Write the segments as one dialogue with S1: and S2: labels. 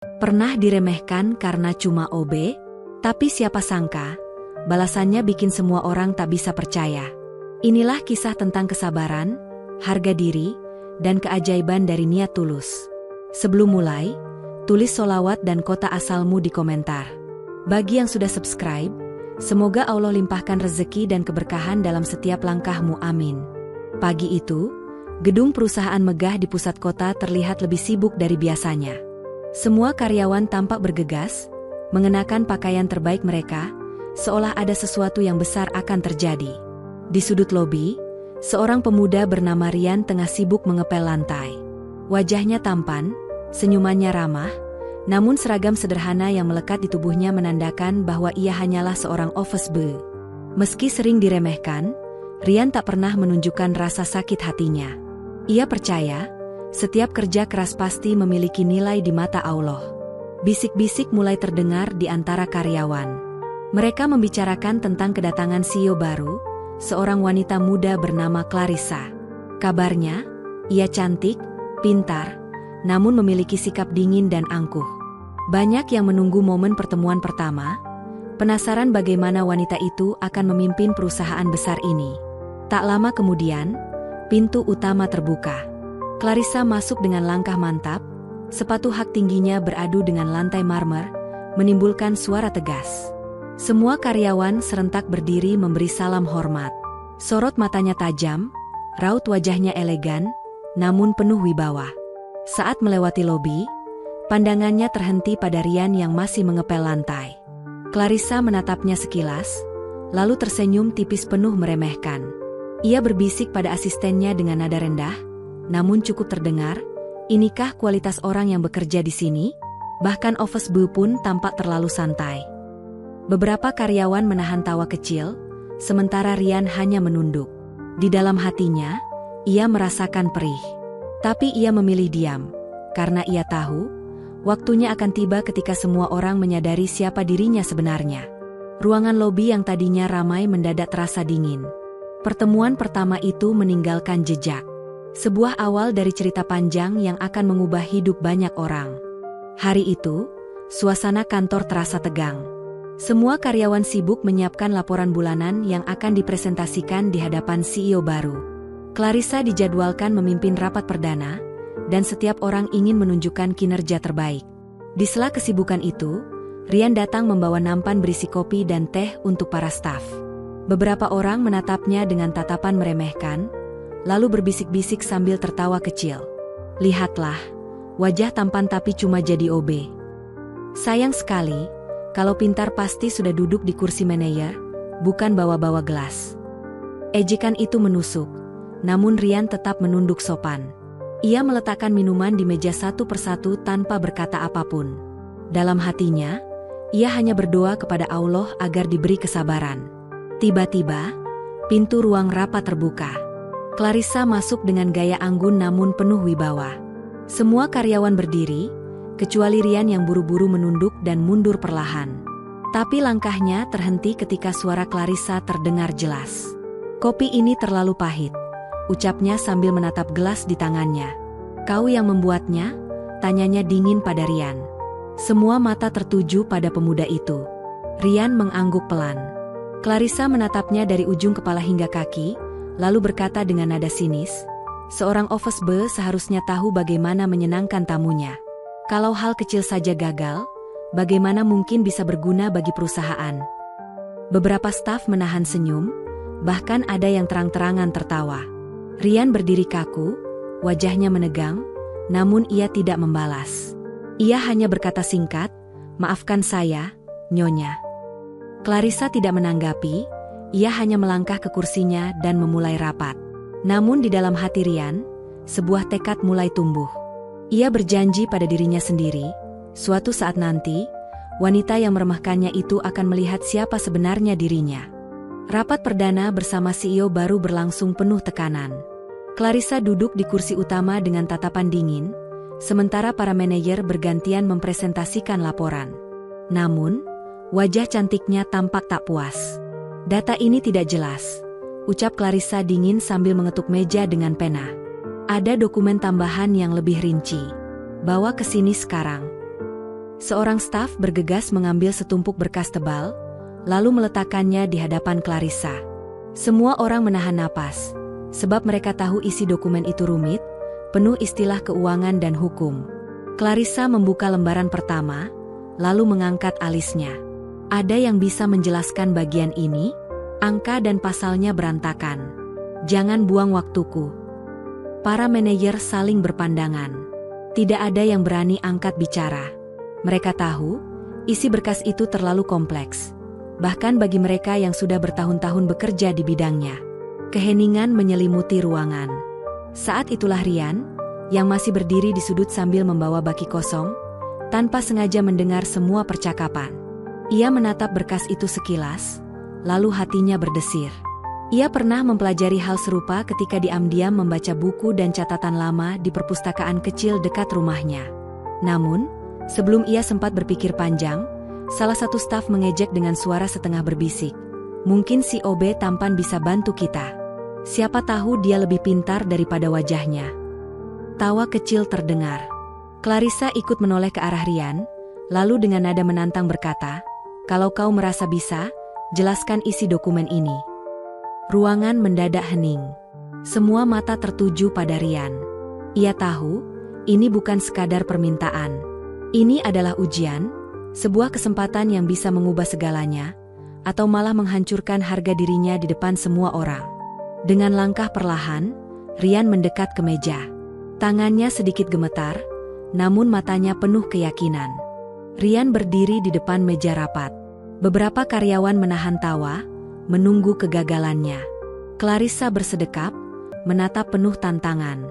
S1: Pernah diremehkan karena cuma OB? Tapi siapa sangka, balasannya bikin semua orang tak bisa percaya. Inilah kisah tentang kesabaran, harga diri, dan keajaiban dari niat tulus. Sebelum mulai, tulis sholawat dan kota asalmu di komentar. Bagi yang sudah subscribe, semoga Allah limpahkan rezeki dan keberkahan dalam setiap langkahmu, amin. Pagi itu, gedung perusahaan megah di pusat kota terlihat lebih sibuk dari biasanya. Semua karyawan tampak bergegas, mengenakan pakaian terbaik mereka, seolah ada sesuatu yang besar akan terjadi. Di sudut lobi, seorang pemuda bernama Rian tengah sibuk mengepel lantai. Wajahnya tampan, senyumannya ramah, namun seragam sederhana yang melekat di tubuhnya menandakan bahwa ia hanyalah seorang office boy. Meski sering diremehkan, Rian tak pernah menunjukkan rasa sakit hatinya. Ia percaya, setiap kerja keras pasti memiliki nilai di mata Allah. Bisik-bisik mulai terdengar di antara karyawan. Mereka membicarakan tentang kedatangan CEO baru, seorang wanita muda bernama Clarissa. Kabarnya, ia cantik, pintar, namun memiliki sikap dingin dan angkuh. Banyak yang menunggu momen pertemuan pertama, penasaran bagaimana wanita itu akan memimpin perusahaan besar ini. Tak lama kemudian, pintu utama terbuka. Clarissa masuk dengan langkah mantap, sepatu hak tingginya beradu dengan lantai marmer, menimbulkan suara tegas. Semua karyawan serentak berdiri memberi salam hormat. Sorot matanya tajam, raut wajahnya elegan, namun penuh wibawa. Saat melewati lobi, pandangannya terhenti pada Rian yang masih mengepel lantai. Clarissa menatapnya sekilas, lalu tersenyum tipis penuh meremehkan. Ia berbisik pada asistennya dengan nada rendah, namun cukup terdengar, inikah kualitas orang yang bekerja di sini? Bahkan office boy pun tampak terlalu santai. Beberapa karyawan menahan tawa kecil, sementara Rian hanya menunduk. Di dalam hatinya, ia merasakan perih. Tapi ia memilih diam, karena ia tahu, waktunya akan tiba ketika semua orang menyadari siapa dirinya sebenarnya. Ruangan lobi yang tadinya ramai mendadak terasa dingin. Pertemuan pertama itu meninggalkan jejak. Sebuah awal dari cerita panjang yang akan mengubah hidup banyak orang. Hari itu, suasana kantor terasa tegang. Semua karyawan sibuk menyiapkan laporan bulanan yang akan dipresentasikan di hadapan CEO baru. Clarissa dijadwalkan memimpin rapat perdana, dan setiap orang ingin menunjukkan kinerja terbaik. Di sela kesibukan itu, Rian datang membawa nampan berisi kopi dan teh untuk para staf. Beberapa orang menatapnya dengan tatapan meremehkan, lalu berbisik-bisik sambil tertawa kecil. Lihatlah, wajah tampan tapi cuma jadi OB. Sayang sekali, kalau pintar pasti sudah duduk di kursi manajer, bukan bawa-bawa gelas. Ejekan itu menusuk, namun Rian tetap menunduk sopan. Ia meletakkan minuman di meja satu persatu tanpa berkata apapun. Dalam hatinya, ia hanya berdoa kepada Allah agar diberi kesabaran. Tiba-tiba, pintu ruang rapat terbuka. Clarissa masuk dengan gaya anggun namun penuh wibawa. Semua karyawan berdiri, kecuali Rian yang buru-buru menunduk dan mundur perlahan. Tapi langkahnya terhenti ketika suara Clarissa terdengar jelas. "Kopi ini terlalu pahit," ucapnya sambil menatap gelas di tangannya. "Kau yang membuatnya?" tanyanya dingin pada Rian. Semua mata tertuju pada pemuda itu. Rian mengangguk pelan. Clarissa menatapnya dari ujung kepala hingga kaki, lalu berkata dengan nada sinis, "Seorang office boy seharusnya tahu bagaimana menyenangkan tamunya. Kalau hal kecil saja gagal, bagaimana mungkin bisa berguna bagi perusahaan?" Beberapa staf menahan senyum, bahkan ada yang terang-terangan tertawa. Rian berdiri kaku, wajahnya menegang, namun ia tidak membalas. Ia hanya berkata singkat, "Maafkan saya, Nyonya." Clarissa tidak menanggapi. Ia hanya melangkah ke kursinya dan memulai rapat. Namun di dalam hati Rian, sebuah tekad mulai tumbuh. Ia berjanji pada dirinya sendiri, suatu saat nanti, wanita yang meremehkannya itu akan melihat siapa sebenarnya dirinya. Rapat perdana bersama CEO baru berlangsung penuh tekanan. Clarissa duduk di kursi utama dengan tatapan dingin, sementara para manajer bergantian mempresentasikan laporan. Namun, wajah cantiknya tampak tak puas. "Data ini tidak jelas," ucap Clarissa dingin sambil mengetuk meja dengan pena. "Ada dokumen tambahan yang lebih rinci. Bawa ke sini sekarang." Seorang staf bergegas mengambil setumpuk berkas tebal, lalu meletakkannya di hadapan Clarissa. Semua orang menahan napas, sebab mereka tahu isi dokumen itu rumit, penuh istilah keuangan dan hukum. Clarissa membuka lembaran pertama, lalu mengangkat alisnya. Ada yang bisa menjelaskan bagian ini? Angka dan pasalnya berantakan. Jangan buang waktuku. Para manajer saling berpandangan. Tidak ada yang berani angkat bicara. Mereka tahu, isi berkas itu terlalu kompleks. Bahkan bagi mereka yang sudah bertahun-tahun bekerja di bidangnya. Keheningan menyelimuti ruangan. Saat itulah Rian, yang masih berdiri di sudut sambil membawa baki kosong, tanpa sengaja mendengar semua percakapan. Ia menatap berkas itu sekilas, lalu hatinya berdesir. Ia pernah mempelajari hal serupa ketika diam-diam membaca buku dan catatan lama di perpustakaan kecil dekat rumahnya. Namun, sebelum ia sempat berpikir panjang, salah satu staf mengejek dengan suara setengah berbisik. Mungkin si OB tampan bisa bantu kita. Siapa tahu dia lebih pintar daripada wajahnya. Tawa kecil terdengar. Clarissa ikut menoleh ke arah Rian, lalu dengan nada menantang berkata, "Kalau kau merasa bisa, jelaskan isi dokumen ini." Ruangan mendadak hening. Semua mata tertuju pada Rian. Ia tahu, ini bukan sekadar permintaan. Ini adalah ujian, sebuah kesempatan yang bisa mengubah segalanya, atau malah menghancurkan harga dirinya di depan semua orang. Dengan langkah perlahan, Rian mendekat ke meja. Tangannya sedikit gemetar, namun matanya penuh keyakinan. Rian berdiri di depan meja rapat. Beberapa karyawan menahan tawa, menunggu kegagalannya. Clarissa bersedekap, menatap penuh tantangan.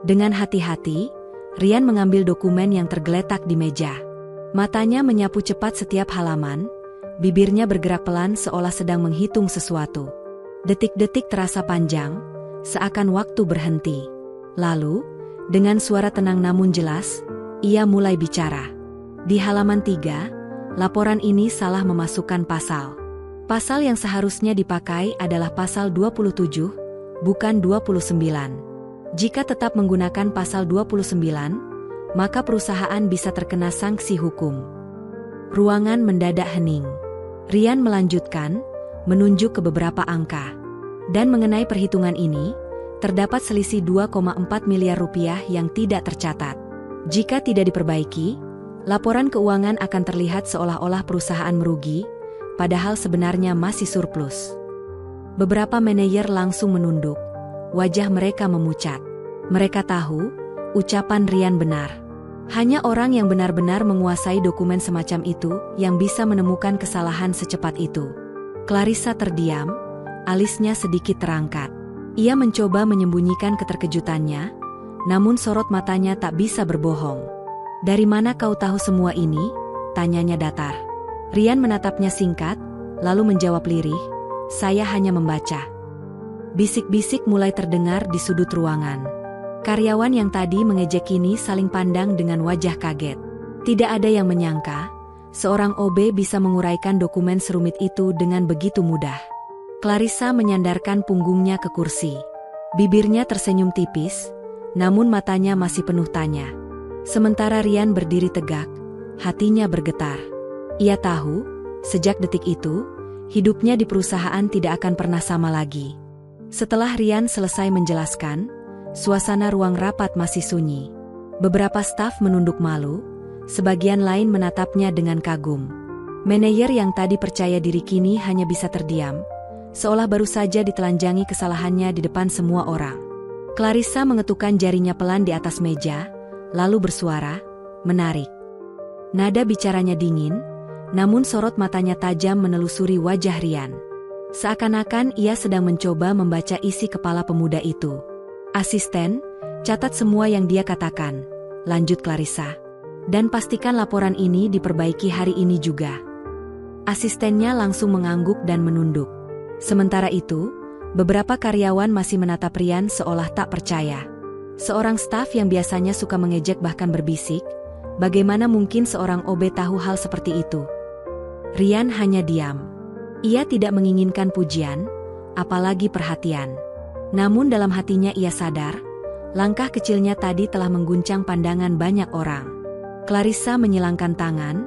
S1: Dengan hati-hati, Rian mengambil dokumen yang tergeletak di meja. Matanya menyapu cepat setiap halaman, bibirnya bergerak pelan seolah sedang menghitung sesuatu. Detik-detik terasa panjang, seakan waktu berhenti. Lalu, dengan suara tenang namun jelas, ia mulai bicara. Di halaman 3, laporan ini salah memasukkan pasal. Pasal yang seharusnya dipakai adalah pasal 27, bukan 29. Jika tetap menggunakan pasal 29, maka perusahaan bisa terkena sanksi hukum. Ruangan mendadak hening. Rian melanjutkan, menunjuk ke beberapa angka. Dan mengenai perhitungan ini, terdapat selisih 2,4 miliar rupiah yang tidak tercatat. Jika tidak diperbaiki, laporan keuangan akan terlihat seolah-olah perusahaan merugi, padahal sebenarnya masih surplus. Beberapa manajer langsung menunduk. Wajah mereka memucat. Mereka tahu, ucapan Rian benar. Hanya orang yang benar-benar menguasai dokumen semacam itu yang bisa menemukan kesalahan secepat itu. Clarissa terdiam, alisnya sedikit terangkat. Ia mencoba menyembunyikan keterkejutannya, namun sorot matanya tak bisa berbohong. "Dari mana kau tahu semua ini?" tanyanya datar. Rian menatapnya singkat, lalu menjawab lirih, "Saya hanya membaca." Bisik-bisik mulai terdengar di sudut ruangan. Karyawan yang tadi mengejek kini saling pandang dengan wajah kaget. Tidak ada yang menyangka, seorang OB bisa menguraikan dokumen serumit itu dengan begitu mudah. Clarissa menyandarkan punggungnya ke kursi. Bibirnya tersenyum tipis, namun matanya masih penuh tanya. Sementara Rian berdiri tegak, hatinya bergetar. Ia tahu, sejak detik itu, hidupnya di perusahaan tidak akan pernah sama lagi. Setelah Rian selesai menjelaskan, suasana ruang rapat masih sunyi. Beberapa staf menunduk malu, sebagian lain menatapnya dengan kagum. Manajer yang tadi percaya diri kini hanya bisa terdiam, seolah baru saja ditelanjangi kesalahannya di depan semua orang. Clarissa mengetukkan jarinya pelan di atas meja, lalu bersuara, "Menarik." Nada bicaranya dingin, namun sorot matanya tajam menelusuri wajah Rian. Seakan-akan ia sedang mencoba membaca isi kepala pemuda itu. "Asisten, catat semua yang dia katakan," lanjut Clarissa. "Dan pastikan laporan ini diperbaiki hari ini juga." Asistennya langsung mengangguk dan menunduk. Sementara itu, beberapa karyawan masih menatap Rian seolah tak percaya. Seorang staf yang biasanya suka mengejek bahkan berbisik, bagaimana mungkin seorang OB tahu hal seperti itu? Rian hanya diam. Ia tidak menginginkan pujian, apalagi perhatian. Namun dalam hatinya ia sadar, langkah kecilnya tadi telah mengguncang pandangan banyak orang. Clarissa menyilangkan tangan,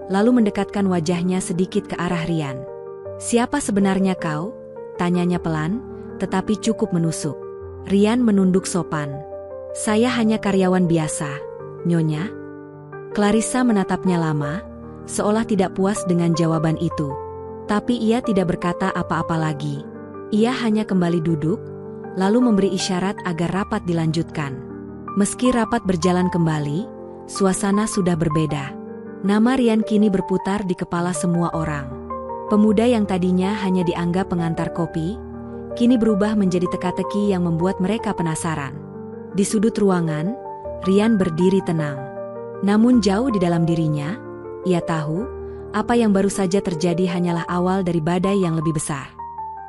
S1: lalu mendekatkan wajahnya sedikit ke arah Rian. "Siapa sebenarnya kau?" tanyanya pelan, tetapi cukup menusuk. Rian menunduk sopan. "Saya hanya karyawan biasa, Nyonya." Clarissa menatapnya lama, seolah tidak puas dengan jawaban itu. Tapi ia tidak berkata apa-apa lagi. Ia hanya kembali duduk, lalu memberi isyarat agar rapat dilanjutkan. Meski rapat berjalan kembali, suasana sudah berbeda. Nama Rian kini berputar di kepala semua orang. Pemuda yang tadinya hanya dianggap pengantar kopi, kini berubah menjadi teka-teki yang membuat mereka penasaran. Di sudut ruangan, Rian berdiri tenang. Namun jauh di dalam dirinya, ia tahu apa yang baru saja terjadi hanyalah awal dari badai yang lebih besar.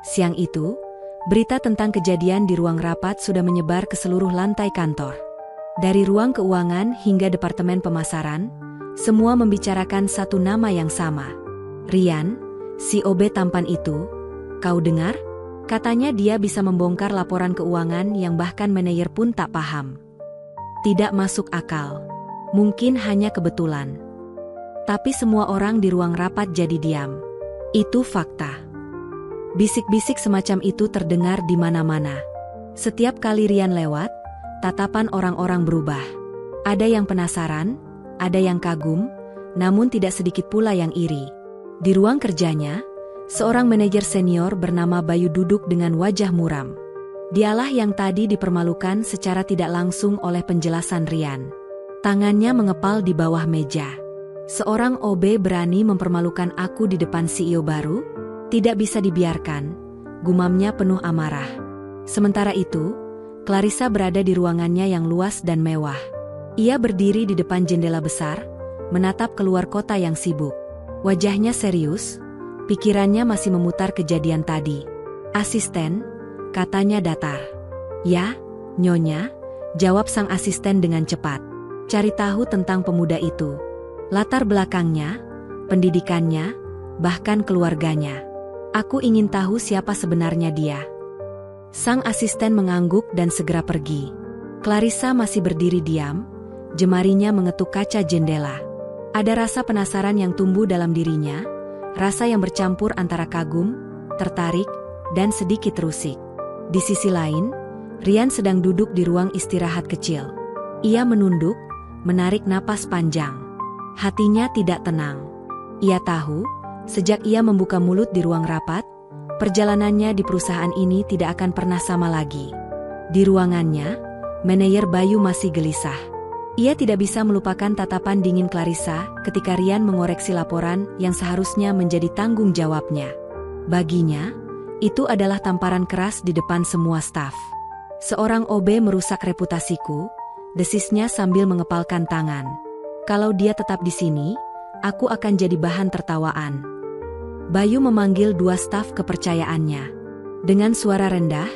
S1: Siang itu, berita tentang kejadian di ruang rapat sudah menyebar ke seluruh lantai kantor. Dari ruang keuangan hingga departemen pemasaran, semua membicarakan satu nama yang sama. "Rian, si OB tampan itu, kau dengar? Katanya dia bisa membongkar laporan keuangan yang bahkan manajer pun tak paham." Tidak masuk akal. Mungkin hanya kebetulan. Tapi semua orang di ruang rapat jadi diam. Itu fakta. Bisik-bisik semacam itu terdengar di mana-mana. Setiap kali Rian lewat, tatapan orang-orang berubah. Ada yang penasaran, ada yang kagum, namun tidak sedikit pula yang iri. Di ruang kerjanya, seorang manajer senior bernama Bayu duduk dengan wajah muram. Dialah yang tadi dipermalukan secara tidak langsung oleh penjelasan Rian. Tangannya mengepal di bawah meja. "Seorang OB berani mempermalukan aku di depan CEO baru? Tidak bisa dibiarkan," gumamnya penuh amarah. Sementara itu, Clarissa berada di ruangannya yang luas dan mewah. Ia berdiri di depan jendela besar, menatap keluar kota yang sibuk. Wajahnya serius, pikirannya masih memutar kejadian tadi. "Asisten," katanya datar. "Ya, Nyonya," jawab sang asisten dengan cepat. "Cari tahu tentang pemuda itu. Latar belakangnya, pendidikannya, bahkan keluarganya. Aku ingin tahu siapa sebenarnya dia." Sang asisten mengangguk dan segera pergi. Clarissa masih berdiri diam, jemarinya mengetuk kaca jendela. Ada rasa penasaran yang tumbuh dalam dirinya, rasa yang bercampur antara kagum, tertarik, dan sedikit rusik. Di sisi lain, Rian sedang duduk di ruang istirahat kecil. Ia menunduk, menarik napas panjang. Hatinya tidak tenang. Ia tahu, sejak ia membuka mulut di ruang rapat, perjalanannya di perusahaan ini tidak akan pernah sama lagi. Di ruangannya, manajer Bayu masih gelisah. Ia tidak bisa melupakan tatapan dingin Clarissa ketika Rian mengoreksi laporan yang seharusnya menjadi tanggung jawabnya. Baginya, itu adalah tamparan keras di depan semua staf. "Seorang OB merusak reputasiku," desisnya sambil mengepalkan tangan. "Kalau dia tetap di sini, aku akan jadi bahan tertawaan." Bayu memanggil dua staf kepercayaannya. Dengan suara rendah,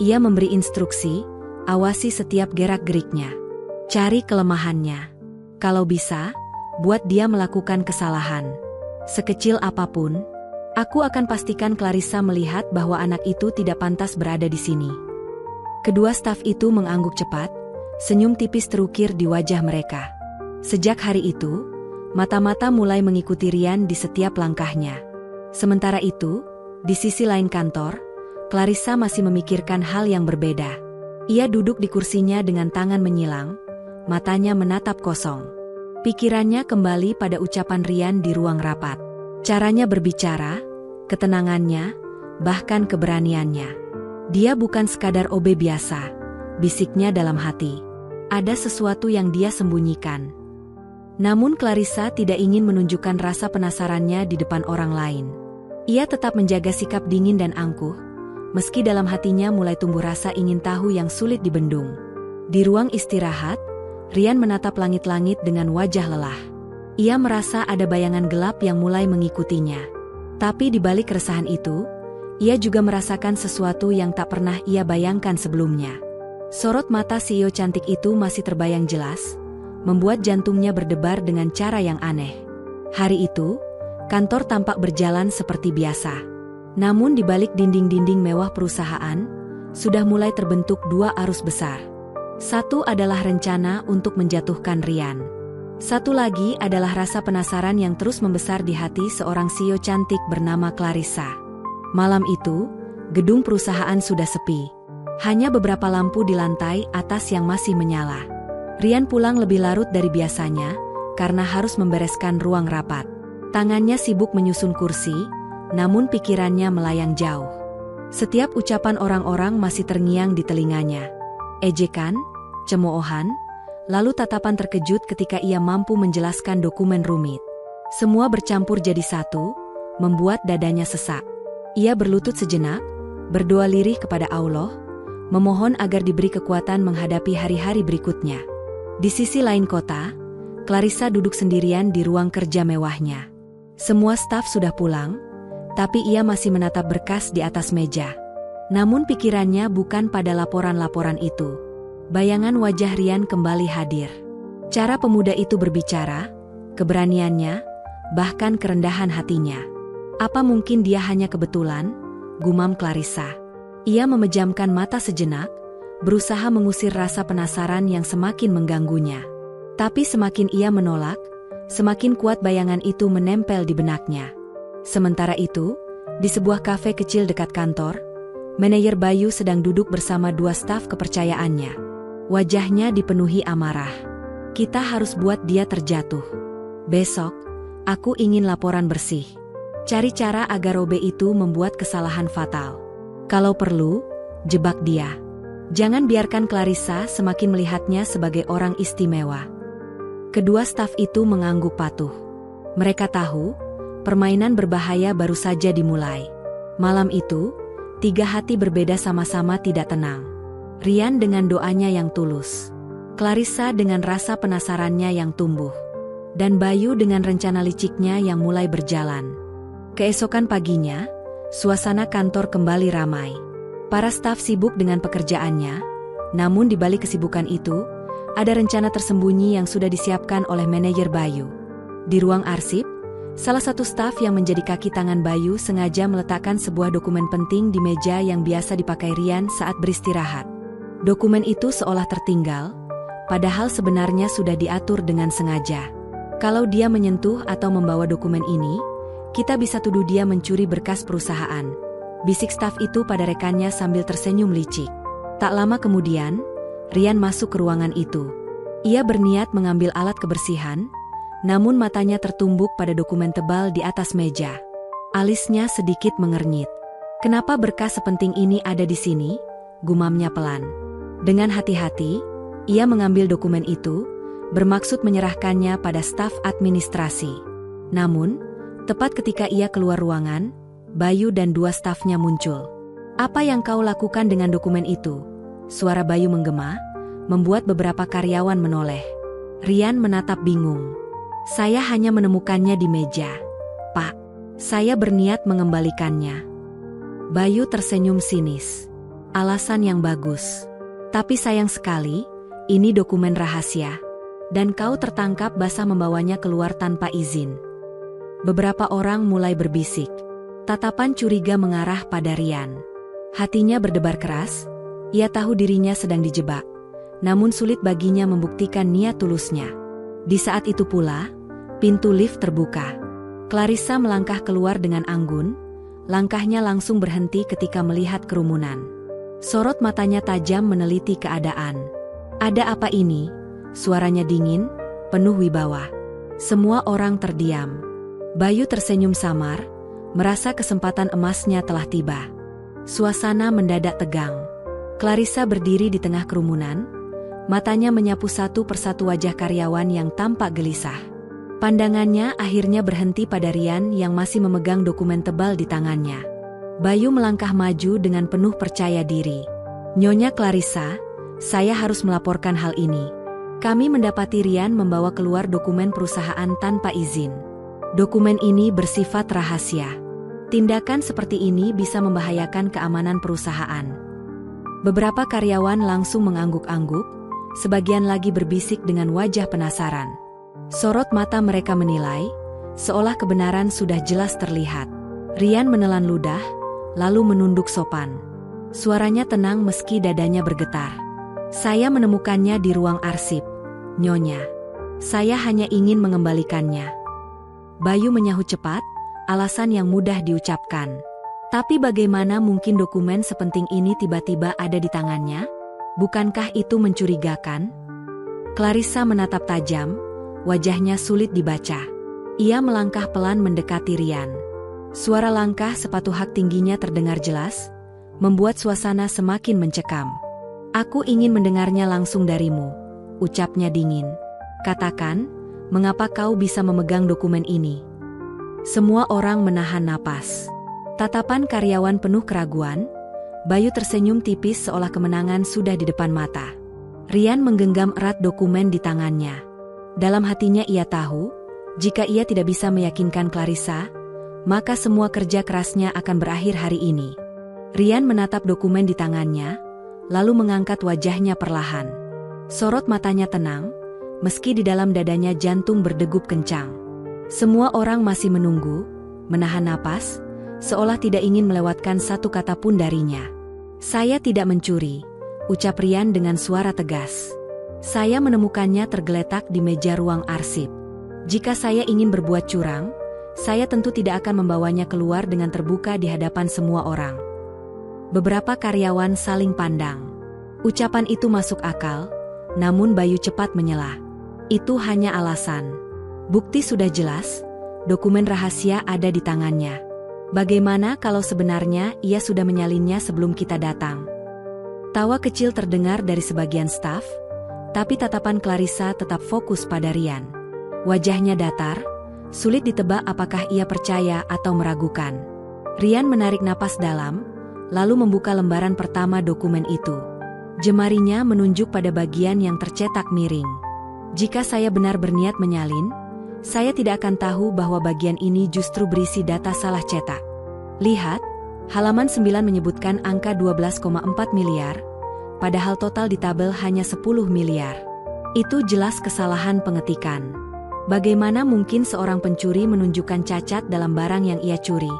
S1: ia memberi instruksi, "Awasi setiap gerak-geriknya. Cari kelemahannya. Kalau bisa, buat dia melakukan kesalahan. Sekecil apapun, aku akan pastikan Clarissa melihat bahwa anak itu tidak pantas berada di sini." Kedua staf itu mengangguk cepat, senyum tipis terukir di wajah mereka. Sejak hari itu, mata-mata mulai mengikuti Rian di setiap langkahnya. Sementara itu, di sisi lain kantor, Clarissa masih memikirkan hal yang berbeda. Ia duduk di kursinya dengan tangan menyilang, matanya menatap kosong. Pikirannya kembali pada ucapan Rian di ruang rapat. Caranya berbicara, ketenangannya, bahkan keberaniannya. "Dia bukan sekadar OB biasa," bisiknya dalam hati. "Ada sesuatu yang dia sembunyikan." Namun Clarissa tidak ingin menunjukkan rasa penasarannya di depan orang lain. Ia tetap menjaga sikap dingin dan angkuh, meski dalam hatinya mulai tumbuh rasa ingin tahu yang sulit dibendung. Di ruang istirahat, Rian menatap langit-langit dengan wajah lelah. Ia merasa ada bayangan gelap yang mulai mengikutinya. Tapi di balik keresahan itu, ia juga merasakan sesuatu yang tak pernah ia bayangkan sebelumnya. Sorot mata CEO cantik itu masih terbayang jelas, membuat jantungnya berdebar dengan cara yang aneh. Hari itu, kantor tampak berjalan seperti biasa. Namun di balik dinding-dinding mewah perusahaan, sudah mulai terbentuk dua arus besar. Satu adalah rencana untuk menjatuhkan Rian. Satu lagi adalah rasa penasaran yang terus membesar di hati seorang CEO cantik bernama Clarissa. Malam itu, gedung perusahaan sudah sepi. Hanya beberapa lampu di lantai atas yang masih menyala. Ryan pulang lebih larut dari biasanya, karena harus membereskan ruang rapat. Tangannya sibuk menyusun kursi, namun pikirannya melayang jauh. Setiap ucapan orang-orang masih terngiang di telinganya. Ejekan, cemoohan, lalu tatapan terkejut ketika ia mampu menjelaskan dokumen rumit. Semua bercampur jadi satu, membuat dadanya sesak. Ia berlutut sejenak, berdoa lirih kepada Allah, memohon agar diberi kekuatan menghadapi hari-hari berikutnya. Di sisi lain kota, Clarissa duduk sendirian di ruang kerja mewahnya. Semua staf sudah pulang, tapi ia masih menatap berkas di atas meja. Namun pikirannya bukan pada laporan-laporan itu. Bayangan wajah Ryan kembali hadir. Cara pemuda itu berbicara, keberaniannya, bahkan kerendahan hatinya. Apa mungkin dia hanya kebetulan? Gumam Clarissa. Ia memejamkan mata sejenak, berusaha mengusir rasa penasaran yang semakin mengganggunya. Tapi semakin ia menolak, semakin kuat bayangan itu menempel di benaknya. Sementara itu, di sebuah kafe kecil dekat kantor, manajer Bayu sedang duduk bersama dua staf kepercayaannya. Wajahnya dipenuhi amarah. Kita harus buat dia terjatuh. Besok, aku ingin laporan bersih. Cari cara agar Robe itu membuat kesalahan fatal. Kalau perlu, jebak dia. Jangan biarkan Clarissa semakin melihatnya sebagai orang istimewa. Kedua staf itu mengangguk patuh. Mereka tahu, permainan berbahaya baru saja dimulai. Malam itu, tiga hati berbeda sama-sama tidak tenang. Ryan dengan doanya yang tulus. Clarissa dengan rasa penasarannya yang tumbuh. Dan Bayu dengan rencana liciknya yang mulai berjalan. Keesokan paginya, suasana kantor kembali ramai. Para staf sibuk dengan pekerjaannya, namun di balik kesibukan itu, ada rencana tersembunyi yang sudah disiapkan oleh manajer Bayu. Di ruang arsip, salah satu staf yang menjadi kaki tangan Bayu sengaja meletakkan sebuah dokumen penting di meja yang biasa dipakai Ryan saat beristirahat. Dokumen itu seolah tertinggal, padahal sebenarnya sudah diatur dengan sengaja. Kalau dia menyentuh atau membawa dokumen ini, kita bisa tuduh dia mencuri berkas perusahaan. Bisik staf itu pada rekannya sambil tersenyum licik. Tak lama kemudian, Ryan masuk ke ruangan itu. Ia berniat mengambil alat kebersihan, namun matanya tertumbuk pada dokumen tebal di atas meja. Alisnya sedikit mengernyit. Kenapa berkas sepenting ini ada di sini? Gumamnya pelan. Dengan hati-hati, ia mengambil dokumen itu, bermaksud menyerahkannya pada staf administrasi. Namun, tepat ketika ia keluar ruangan, Bayu dan dua stafnya muncul. Apa yang kau lakukan dengan dokumen itu? Suara Bayu menggema, membuat beberapa karyawan menoleh. Ryan menatap bingung. Saya hanya menemukannya di meja. Pak, saya berniat mengembalikannya. Bayu tersenyum sinis. Alasan yang bagus. Tapi sayang sekali, ini dokumen rahasia. Dan kau tertangkap basah membawanya keluar tanpa izin. Beberapa orang mulai berbisik. Tatapan curiga mengarah pada Ryan. Hatinya berdebar keras. Ia tahu dirinya sedang dijebak, namun sulit baginya membuktikan niat tulusnya. Di saat itu pula, pintu lift terbuka. Clarissa melangkah keluar dengan anggun, langkahnya langsung berhenti ketika melihat kerumunan. Sorot matanya tajam meneliti keadaan. Ada apa ini? Suaranya dingin, penuh wibawa. Semua orang terdiam. Bayu tersenyum samar, merasa kesempatan emasnya telah tiba. Suasana mendadak tegang. Clarissa berdiri di tengah kerumunan, matanya menyapu satu persatu wajah karyawan yang tampak gelisah. Pandangannya akhirnya berhenti pada Ryan yang masih memegang dokumen tebal di tangannya. Bayu melangkah maju dengan penuh percaya diri. Nyonya Clarissa, saya harus melaporkan hal ini. Kami mendapati Ryan membawa keluar dokumen perusahaan tanpa izin. Dokumen ini bersifat rahasia. Tindakan seperti ini bisa membahayakan keamanan perusahaan. Beberapa karyawan langsung mengangguk-angguk, sebagian lagi berbisik dengan wajah penasaran. Sorot mata mereka menilai, seolah kebenaran sudah jelas terlihat. Ryan menelan ludah, lalu menunduk sopan. Suaranya tenang meski dadanya bergetar. Saya menemukannya di ruang arsip, Nyonya. Saya hanya ingin mengembalikannya. Bayu menyahut cepat, alasan yang mudah diucapkan. Tapi bagaimana mungkin dokumen sepenting ini tiba-tiba ada di tangannya? Bukankah itu mencurigakan? Clarissa menatap tajam, wajahnya sulit dibaca. Ia melangkah pelan mendekati Rian. Suara langkah sepatu hak tingginya terdengar jelas, membuat suasana semakin mencekam. Aku ingin mendengarnya langsung darimu, ucapnya dingin. Katakan, mengapa kau bisa memegang dokumen ini? Semua orang menahan napas. Tatapan karyawan penuh keraguan. Bayu tersenyum tipis seolah kemenangan sudah di depan mata. Rian menggenggam erat dokumen di tangannya. Dalam hatinya ia tahu, jika ia tidak bisa meyakinkan Clarissa, maka semua kerja kerasnya akan berakhir hari ini. Rian menatap dokumen di tangannya, lalu mengangkat wajahnya perlahan. Sorot matanya tenang, meski di dalam dadanya jantung berdegup kencang. Semua orang masih menunggu, menahan napas, seolah tidak ingin melewatkan satu kata pun darinya. Saya tidak mencuri, ucap Rian dengan suara tegas. Saya menemukannya tergeletak di meja ruang arsip. Jika saya ingin berbuat curang, saya tentu tidak akan membawanya keluar dengan terbuka di hadapan semua orang. Beberapa karyawan saling pandang. Ucapan itu masuk akal, namun Bayu cepat menyela. Itu hanya alasan. Bukti sudah jelas, dokumen rahasia ada di tangannya. Bagaimana kalau sebenarnya ia sudah menyalinnya sebelum kita datang? Tawa kecil terdengar dari sebagian staf, tapi tatapan Clarissa tetap fokus pada Rian. Wajahnya datar, sulit ditebak apakah ia percaya atau meragukan. Rian menarik napas dalam, lalu membuka lembaran pertama dokumen itu. Jemarinya menunjuk pada bagian yang tercetak miring. Jika saya benar berniat menyalin, saya tidak akan tahu bahwa bagian ini justru berisi data salah cetak. Lihat, halaman 9 menyebutkan angka 12,4 miliar, padahal total di tabel hanya 10 miliar. Itu jelas kesalahan pengetikan. Bagaimana mungkin seorang pencuri menunjukkan cacat dalam barang yang ia curi?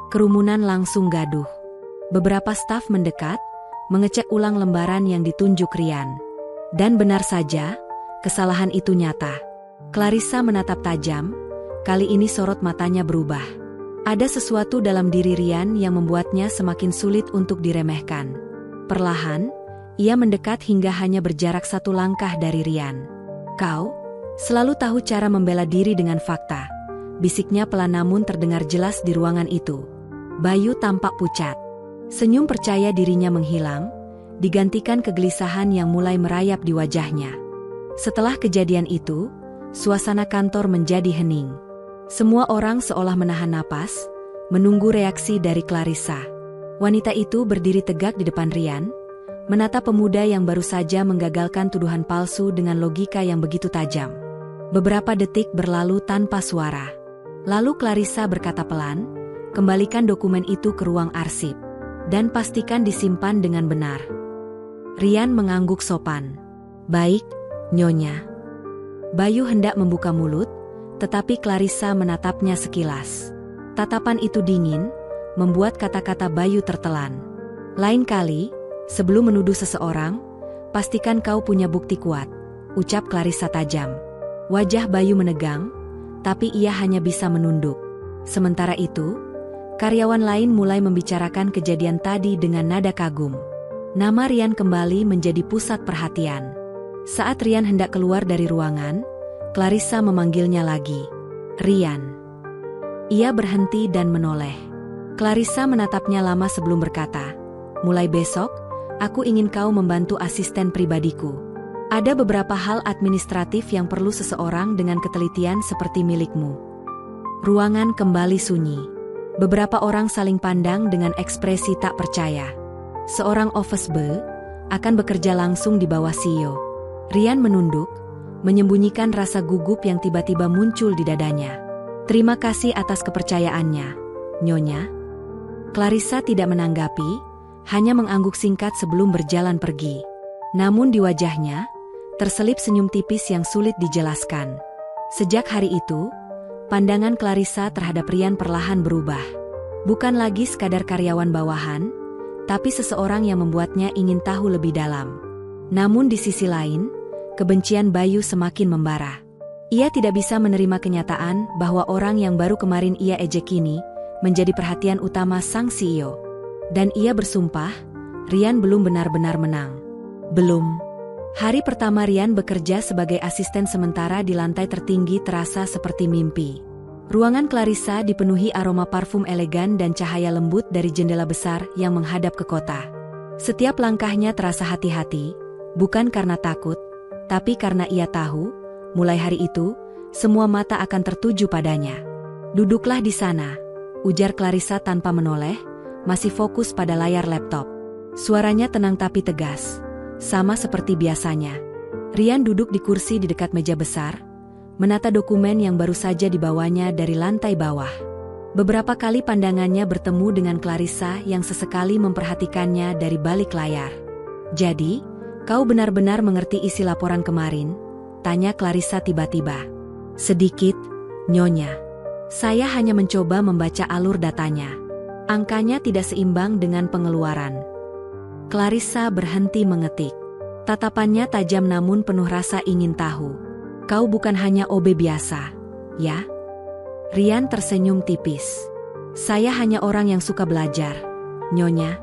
S1: Kerumunan langsung gaduh. Beberapa staf mendekat, mengecek ulang lembaran yang ditunjuk Rian. Dan benar saja, kesalahan itu nyata. Clarissa menatap tajam, kali ini sorot matanya berubah. Ada sesuatu dalam diri Rian yang membuatnya semakin sulit untuk diremehkan. Perlahan, ia mendekat hingga hanya berjarak satu langkah dari Rian. Kau selalu tahu cara membela diri dengan fakta, bisiknya pelan namun terdengar jelas di ruangan itu. Bayu tampak pucat. Senyum percaya dirinya menghilang, digantikan kegelisahan yang mulai merayap di wajahnya. Setelah kejadian itu, suasana kantor menjadi hening. Semua orang seolah menahan napas, menunggu reaksi dari Clarissa. Wanita itu berdiri tegak di depan Rian, menatap pemuda yang baru saja menggagalkan tuduhan palsu dengan logika yang begitu tajam. Beberapa detik berlalu tanpa suara. Lalu Clarissa berkata pelan, kembalikan dokumen itu ke ruang arsip, dan pastikan disimpan dengan benar. Rian mengangguk sopan. Baik, Nyonya. Bayu hendak membuka mulut, tetapi Clarissa menatapnya sekilas. Tatapan itu dingin, membuat kata-kata Bayu tertelan. Lain kali, sebelum menuduh seseorang, pastikan kau punya bukti kuat, ucap Clarissa tajam. Wajah Bayu menegang, tapi ia hanya bisa menunduk. Sementara itu, karyawan lain mulai membicarakan kejadian tadi dengan nada kagum. Nama Rian kembali menjadi pusat perhatian. Saat Rian hendak keluar dari ruangan, Clarissa memanggilnya lagi. Rian. Ia berhenti dan menoleh. Clarissa menatapnya lama sebelum berkata, mulai besok, aku ingin kau membantu asisten pribadiku. Ada beberapa hal administratif yang perlu seseorang dengan ketelitian seperti milikmu. Ruangan kembali sunyi. Beberapa orang saling pandang dengan ekspresi tak percaya. Seorang office boy akan bekerja langsung di bawah CEO. Rian menunduk, menyembunyikan rasa gugup yang tiba-tiba muncul di dadanya. Terima kasih atas kepercayaannya, Nyonya. Clarissa tidak menanggapi, hanya mengangguk singkat sebelum berjalan pergi. Namun di wajahnya, terselip senyum tipis yang sulit dijelaskan. Sejak hari itu, pandangan Clarissa terhadap Rian perlahan berubah. Bukan lagi sekadar karyawan bawahan, tapi seseorang yang membuatnya ingin tahu lebih dalam. Namun di sisi lain, kebencian Bayu semakin membara. Ia tidak bisa menerima kenyataan bahwa orang yang baru kemarin ia ejek kini menjadi perhatian utama sang CEO. Dan ia bersumpah, Rian belum benar-benar menang. Belum. Hari pertama Rian bekerja sebagai asisten sementara di lantai tertinggi terasa seperti mimpi. Ruangan Clarissa dipenuhi aroma parfum elegan dan cahaya lembut dari jendela besar yang menghadap ke kota. Setiap langkahnya terasa hati-hati, bukan karena takut, tapi karena ia tahu, mulai hari itu, semua mata akan tertuju padanya. "Duduklah di sana," ujar Clarissa tanpa menoleh, masih fokus pada layar laptop. Suaranya tenang tapi tegas, sama seperti biasanya. Rian duduk di kursi di dekat meja besar, menata dokumen yang baru saja dibawanya dari lantai bawah. Beberapa kali pandangannya bertemu dengan Clarissa yang sesekali memperhatikannya dari balik layar. "Jadi, kau benar-benar mengerti isi laporan kemarin?" tanya Clarissa tiba-tiba. "Sedikit, Nyonya. Saya hanya mencoba membaca alur datanya. Angkanya tidak seimbang dengan pengeluaran." Clarissa berhenti mengetik. Tatapannya tajam namun penuh rasa ingin tahu. "Kau bukan hanya OB biasa, ya?" Rian tersenyum tipis. "Saya hanya orang yang suka belajar, Nyonya.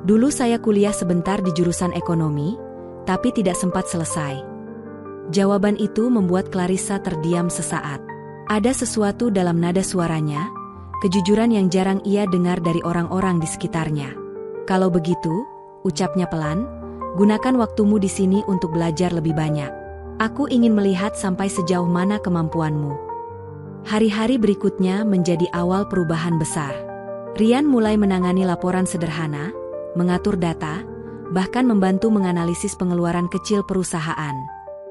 S1: Dulu saya kuliah sebentar di jurusan ekonomi, tapi tidak sempat selesai." Jawaban itu membuat Clarissa terdiam sesaat. Ada sesuatu dalam nada suaranya, kejujuran yang jarang ia dengar dari orang-orang di sekitarnya. "Kalau begitu," ucapnya pelan, "gunakan waktumu di sini untuk belajar lebih banyak. Aku ingin melihat sampai sejauh mana kemampuanmu." Hari-hari berikutnya menjadi awal perubahan besar. Rian mulai menangani laporan sederhana, mengatur data, bahkan membantu menganalisis pengeluaran kecil perusahaan.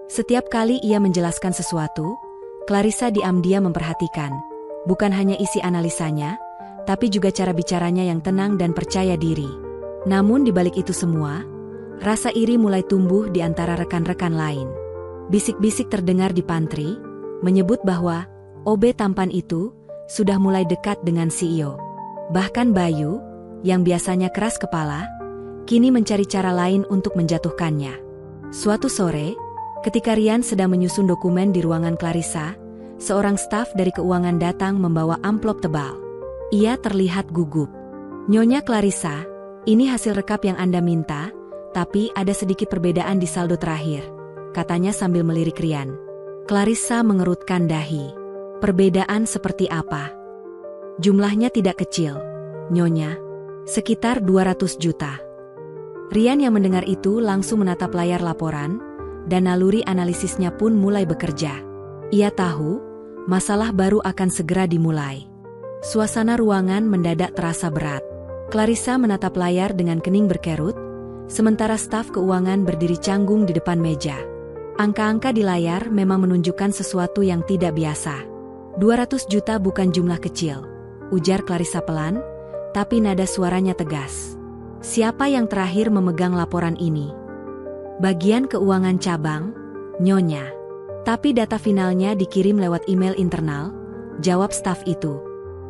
S1: Setiap kali ia menjelaskan sesuatu, Clarissa diam-diam memperhatikan, bukan hanya isi analisanya, tapi juga cara bicaranya yang tenang dan percaya diri. Namun di balik itu semua, rasa iri mulai tumbuh di antara rekan-rekan lain. Bisik-bisik terdengar di pantry, menyebut bahwa OB tampan itu sudah mulai dekat dengan CEO. Bahkan Bayu, yang biasanya keras kepala, kini mencari cara lain untuk menjatuhkannya. Suatu sore, ketika Rian sedang menyusun dokumen di ruangan Clarissa, seorang staf dari keuangan datang membawa amplop tebal. Ia terlihat gugup. "Nyonya Clarissa, ini hasil rekap yang Anda minta, tapi ada sedikit perbedaan di saldo terakhir," katanya sambil melirik Rian. Clarissa mengerutkan dahi. "Perbedaan seperti apa?" "Jumlahnya tidak kecil, Nyonya. Sekitar 200 juta. Rian yang mendengar itu langsung menatap layar laporan, dan naluri analisisnya pun mulai bekerja. Ia tahu, masalah baru akan segera dimulai. Suasana ruangan mendadak terasa berat. Clarissa menatap layar dengan kening berkerut, sementara staf keuangan berdiri canggung di depan meja. Angka-angka di layar memang menunjukkan sesuatu yang tidak biasa. 200 juta bukan jumlah kecil, ujar Clarissa pelan, tapi nada suaranya tegas. "Siapa yang terakhir memegang laporan ini?" "Bagian keuangan cabang, Nyonya. Tapi data finalnya dikirim lewat email internal," jawab staf itu.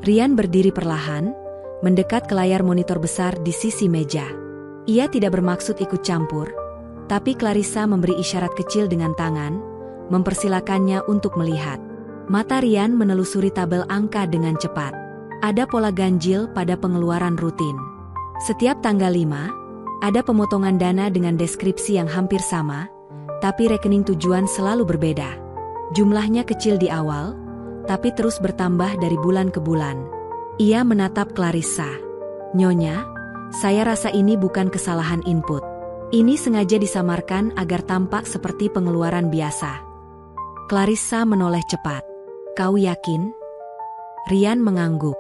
S1: Rian berdiri perlahan, mendekat ke layar monitor besar di sisi meja. Ia tidak bermaksud ikut campur, tapi Clarissa memberi isyarat kecil dengan tangan, mempersilakannya untuk melihat. Mata Rian menelusuri tabel angka dengan cepat. Ada pola ganjil pada pengeluaran rutin. Setiap tanggal 5, ada pemotongan dana dengan deskripsi yang hampir sama, tapi rekening tujuan selalu berbeda. Jumlahnya kecil di awal, tapi terus bertambah dari bulan ke bulan. Ia menatap Clarissa. "Nyonya, saya rasa ini bukan kesalahan input. Ini sengaja disamarkan agar tampak seperti pengeluaran biasa." Clarissa menoleh cepat. "Kau yakin?" Rian mengangguk.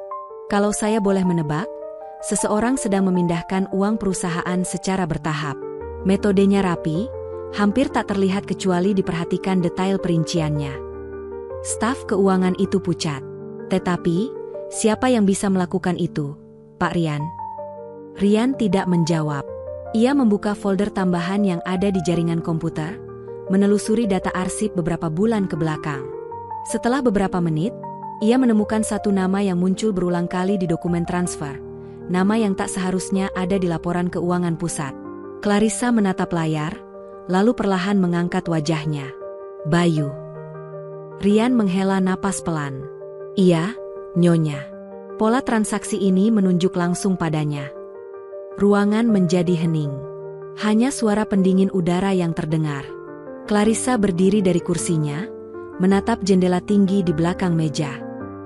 S1: "Kalau saya boleh menebak, seseorang sedang memindahkan uang perusahaan secara bertahap. Metodenya rapi, hampir tak terlihat kecuali diperhatikan detail perinciannya." Staf keuangan itu pucat. "Tetapi, siapa yang bisa melakukan itu, Pak Rian?" Rian tidak menjawab. Ia membuka folder tambahan yang ada di jaringan komputer, menelusuri data arsip beberapa bulan ke belakang. Setelah beberapa menit, ia menemukan satu nama yang muncul berulang kali di dokumen transfer. Nama yang tak seharusnya ada di laporan keuangan pusat. Clarissa menatap layar, lalu perlahan mengangkat wajahnya. Bayu. Rian menghela napas pelan. Iya, Nyonya. Pola transaksi ini menunjuk langsung padanya. Ruangan menjadi hening. Hanya suara pendingin udara yang terdengar. Clarissa berdiri dari kursinya, menatap jendela tinggi di belakang meja.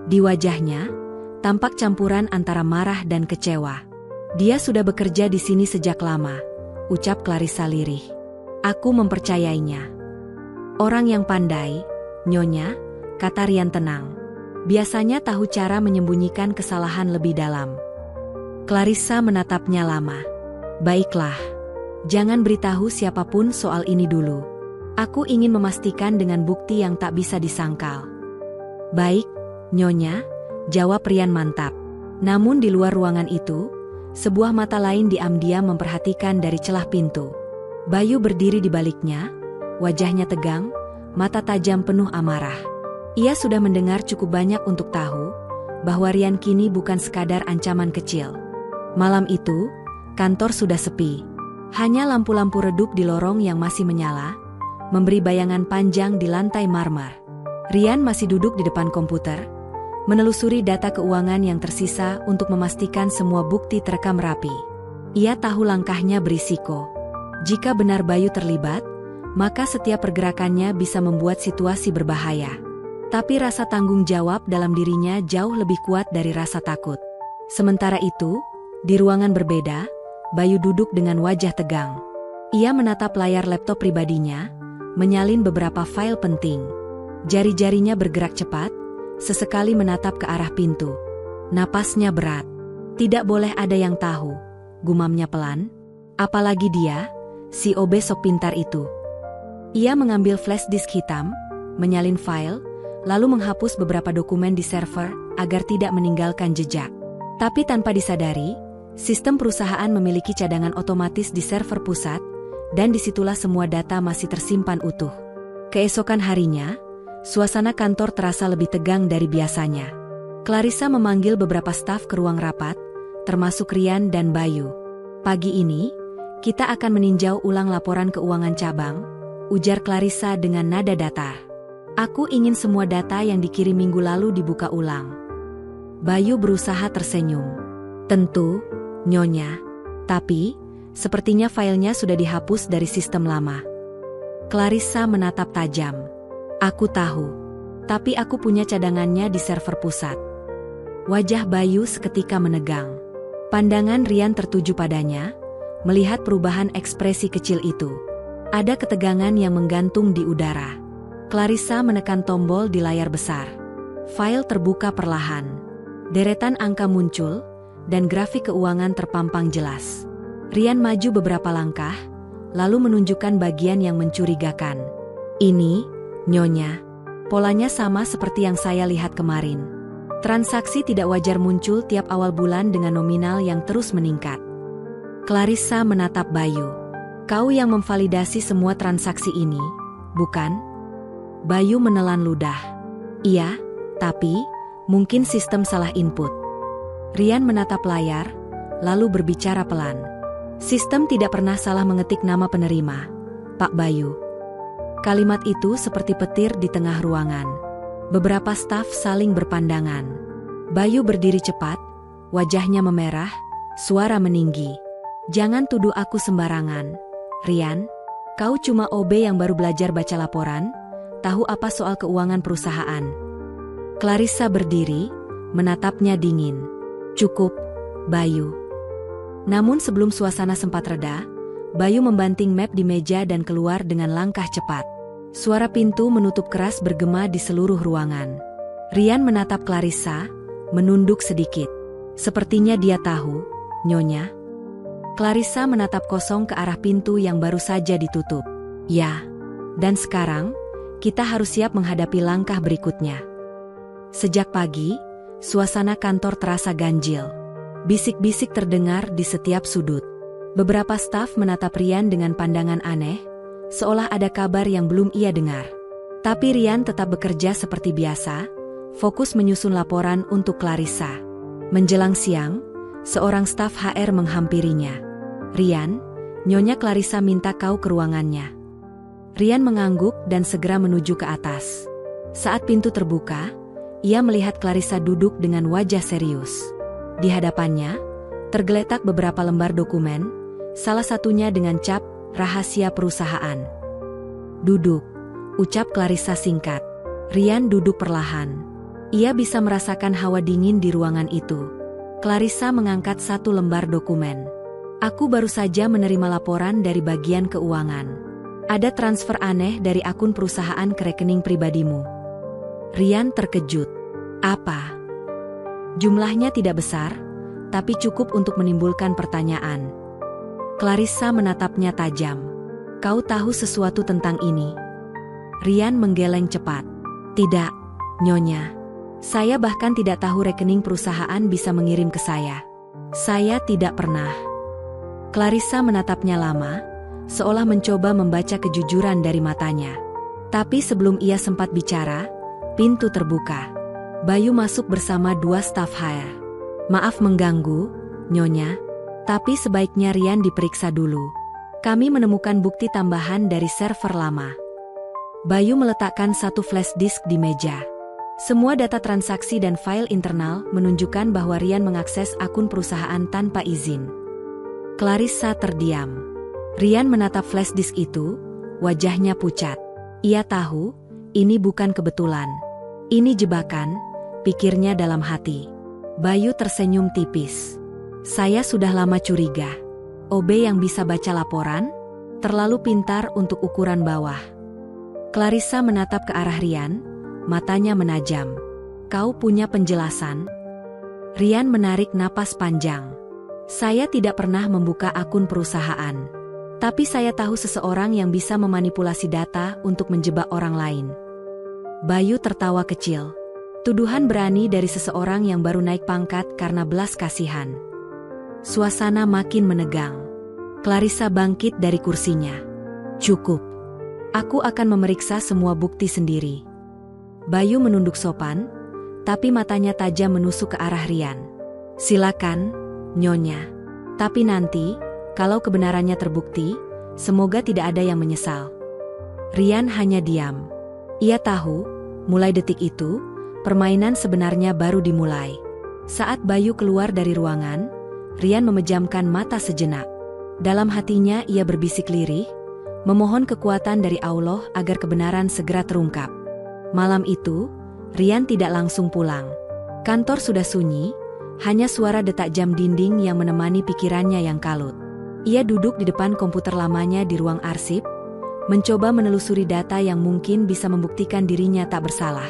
S1: Di wajahnya, tampak campuran antara marah dan kecewa. Dia sudah bekerja di sini sejak lama, ucap Clarissa lirih. Aku mempercayainya. Orang yang pandai, Nyonya, kata Rian tenang. Biasanya tahu cara menyembunyikan kesalahan lebih dalam. Clarissa menatapnya lama. Baiklah. Jangan beritahu siapapun soal ini dulu. Aku ingin memastikan dengan bukti yang tak bisa disangkal. Baik, Nyonya, jawab Rian mantap. Namun di luar ruangan itu, sebuah mata lain diam-diam memperhatikan dari celah pintu. Bayu berdiri di baliknya, wajahnya tegang, mata tajam penuh amarah. Ia sudah mendengar cukup banyak untuk tahu bahwa Rian kini bukan sekadar ancaman kecil. Malam itu, kantor sudah sepi. Hanya lampu-lampu redup di lorong yang masih menyala, memberi bayangan panjang di lantai marmer. Rian masih duduk di depan komputer, menelusuri data keuangan yang tersisa untuk memastikan semua bukti terekam rapi. Ia tahu langkahnya berisiko. Jika benar Bayu terlibat, maka setiap pergerakannya bisa membuat situasi berbahaya. Tapi rasa tanggung jawab dalam dirinya jauh lebih kuat dari rasa takut. Sementara itu, di ruangan berbeda, Bayu duduk dengan wajah tegang. Ia menatap layar laptop pribadinya, menyalin beberapa file penting. Jari-jarinya bergerak cepat, sesekali menatap ke arah pintu. Napasnya berat. Tidak boleh ada yang tahu, gumamnya pelan. Apalagi dia, si OB sok pintar itu. Ia mengambil flash disk hitam, menyalin file, lalu menghapus beberapa dokumen di server agar tidak meninggalkan jejak. Tapi tanpa disadari, sistem perusahaan memiliki cadangan otomatis di server pusat, dan disitulah semua data masih tersimpan utuh. Keesokan harinya, suasana kantor terasa lebih tegang dari biasanya. Clarissa memanggil beberapa staf ke ruang rapat, termasuk Rian dan Bayu. Pagi ini, kita akan meninjau ulang laporan keuangan cabang, ujar Clarissa dengan nada datar. Aku ingin semua data yang dikirim minggu lalu dibuka ulang. Bayu berusaha tersenyum. Tentu, Nyonya. Tapi, sepertinya filenya sudah dihapus dari sistem lama. Clarissa menatap tajam. Aku tahu. Tapi aku punya cadangannya di server pusat. Wajah Bayu seketika menegang. Pandangan Rian tertuju padanya, melihat perubahan ekspresi kecil itu. Ada ketegangan yang menggantung di udara. Clarissa menekan tombol di layar besar. File terbuka perlahan. Deretan angka muncul, dan grafik keuangan terpampang jelas. Rian maju beberapa langkah, lalu menunjukkan bagian yang mencurigakan. Ini, Nyonya, polanya sama seperti yang saya lihat kemarin. Transaksi tidak wajar muncul tiap awal bulan dengan nominal yang terus meningkat. Clarissa menatap Bayu. Kau yang memvalidasi semua transaksi ini, bukan? Bayu menelan ludah. Iya, tapi mungkin sistem salah input. Rian menatap layar, lalu berbicara pelan. Sistem tidak pernah salah mengetik nama penerima, Pak Bayu. Kalimat itu seperti petir di tengah ruangan. Beberapa staf saling berpandangan. Bayu berdiri cepat, wajahnya memerah, suara meninggi. Jangan tuduh aku sembarangan, Rian. Kau cuma OB yang baru belajar baca laporan, tahu apa soal keuangan perusahaan. Clarissa berdiri, menatapnya dingin. Cukup, Bayu. Namun sebelum suasana sempat reda, Bayu membanting map di meja dan keluar dengan langkah cepat. Suara pintu menutup keras bergema di seluruh ruangan. Rian menatap Clarissa, menunduk sedikit. Sepertinya dia tahu, Nyonya. Clarissa menatap kosong ke arah pintu yang baru saja ditutup. Ya, dan sekarang, kita harus siap menghadapi langkah berikutnya. Sejak pagi, suasana kantor terasa ganjil. Bisik-bisik terdengar di setiap sudut. Beberapa staf menatap Rian dengan pandangan aneh, seolah ada kabar yang belum ia dengar. Tapi Rian tetap bekerja seperti biasa, fokus menyusun laporan untuk Clarissa. Menjelang siang, seorang staf HR menghampirinya. Rian, Nyonya Clarissa minta kau ke ruangannya. Rian mengangguk dan segera menuju ke atas. Saat pintu terbuka, ia melihat Clarissa duduk dengan wajah serius. Di hadapannya, tergeletak beberapa lembar dokumen, salah satunya dengan cap rahasia perusahaan. "Duduk," ucap Clarissa singkat. Rian duduk perlahan. Ia bisa merasakan hawa dingin di ruangan itu. Clarissa mengangkat satu lembar dokumen. "Aku baru saja menerima laporan dari bagian keuangan. Ada transfer aneh dari akun perusahaan ke rekening pribadimu." Rian terkejut. "Apa?" "Jumlahnya tidak besar, tapi cukup untuk menimbulkan pertanyaan." Clarissa menatapnya tajam. "Kau tahu sesuatu tentang ini?" Rian menggeleng cepat. "Tidak, Nyonya. Saya bahkan tidak tahu rekening perusahaan bisa mengirim ke saya. Saya tidak pernah." Clarissa menatapnya lama, seolah mencoba membaca kejujuran dari matanya. Tapi sebelum ia sempat bicara, pintu terbuka. Bayu masuk bersama dua staf HR. "Maaf mengganggu, Nyonya, tapi sebaiknya Rian diperiksa dulu. Kami menemukan bukti tambahan dari server lama." Bayu meletakkan satu flash disk di meja. Semua data transaksi dan file internal menunjukkan bahwa Rian mengakses akun perusahaan tanpa izin. Clarissa terdiam. Rian menatap flash disk itu, wajahnya pucat. Ia tahu, ini bukan kebetulan. Ini jebakan, pikirnya dalam hati. Bayu tersenyum tipis. "Saya sudah lama curiga. OB yang bisa baca laporan, terlalu pintar untuk ukuran bawah." Clarissa menatap ke arah Rian, matanya menajam. "Kau punya penjelasan?" Rian menarik napas panjang. "Saya tidak pernah membuka akun perusahaan. Tapi saya tahu seseorang yang bisa memanipulasi data untuk menjebak orang lain." Bayu tertawa kecil. Tuduhan berani dari seseorang yang baru naik pangkat karena belas kasihan. Suasana makin menegang. Clarissa bangkit dari kursinya. "Cukup. Aku akan memeriksa semua bukti sendiri." Bayu menunduk sopan, tapi matanya tajam menusuk ke arah Rian. "Silakan, Nyonya. Tapi nanti, kalau kebenarannya terbukti, semoga tidak ada yang menyesal." Rian hanya diam. Ia tahu, mulai detik itu, permainan sebenarnya baru dimulai. Saat Bayu keluar dari ruangan, Rian memejamkan mata sejenak. Dalam hatinya ia berbisik lirih, memohon kekuatan dari Allah agar kebenaran segera terungkap. Malam itu, Rian tidak langsung pulang. Kantor sudah sunyi, hanya suara detak jam dinding yang menemani pikirannya yang kalut. Ia duduk di depan komputer lamanya di ruang arsip, mencoba menelusuri data yang mungkin bisa membuktikan dirinya tak bersalah.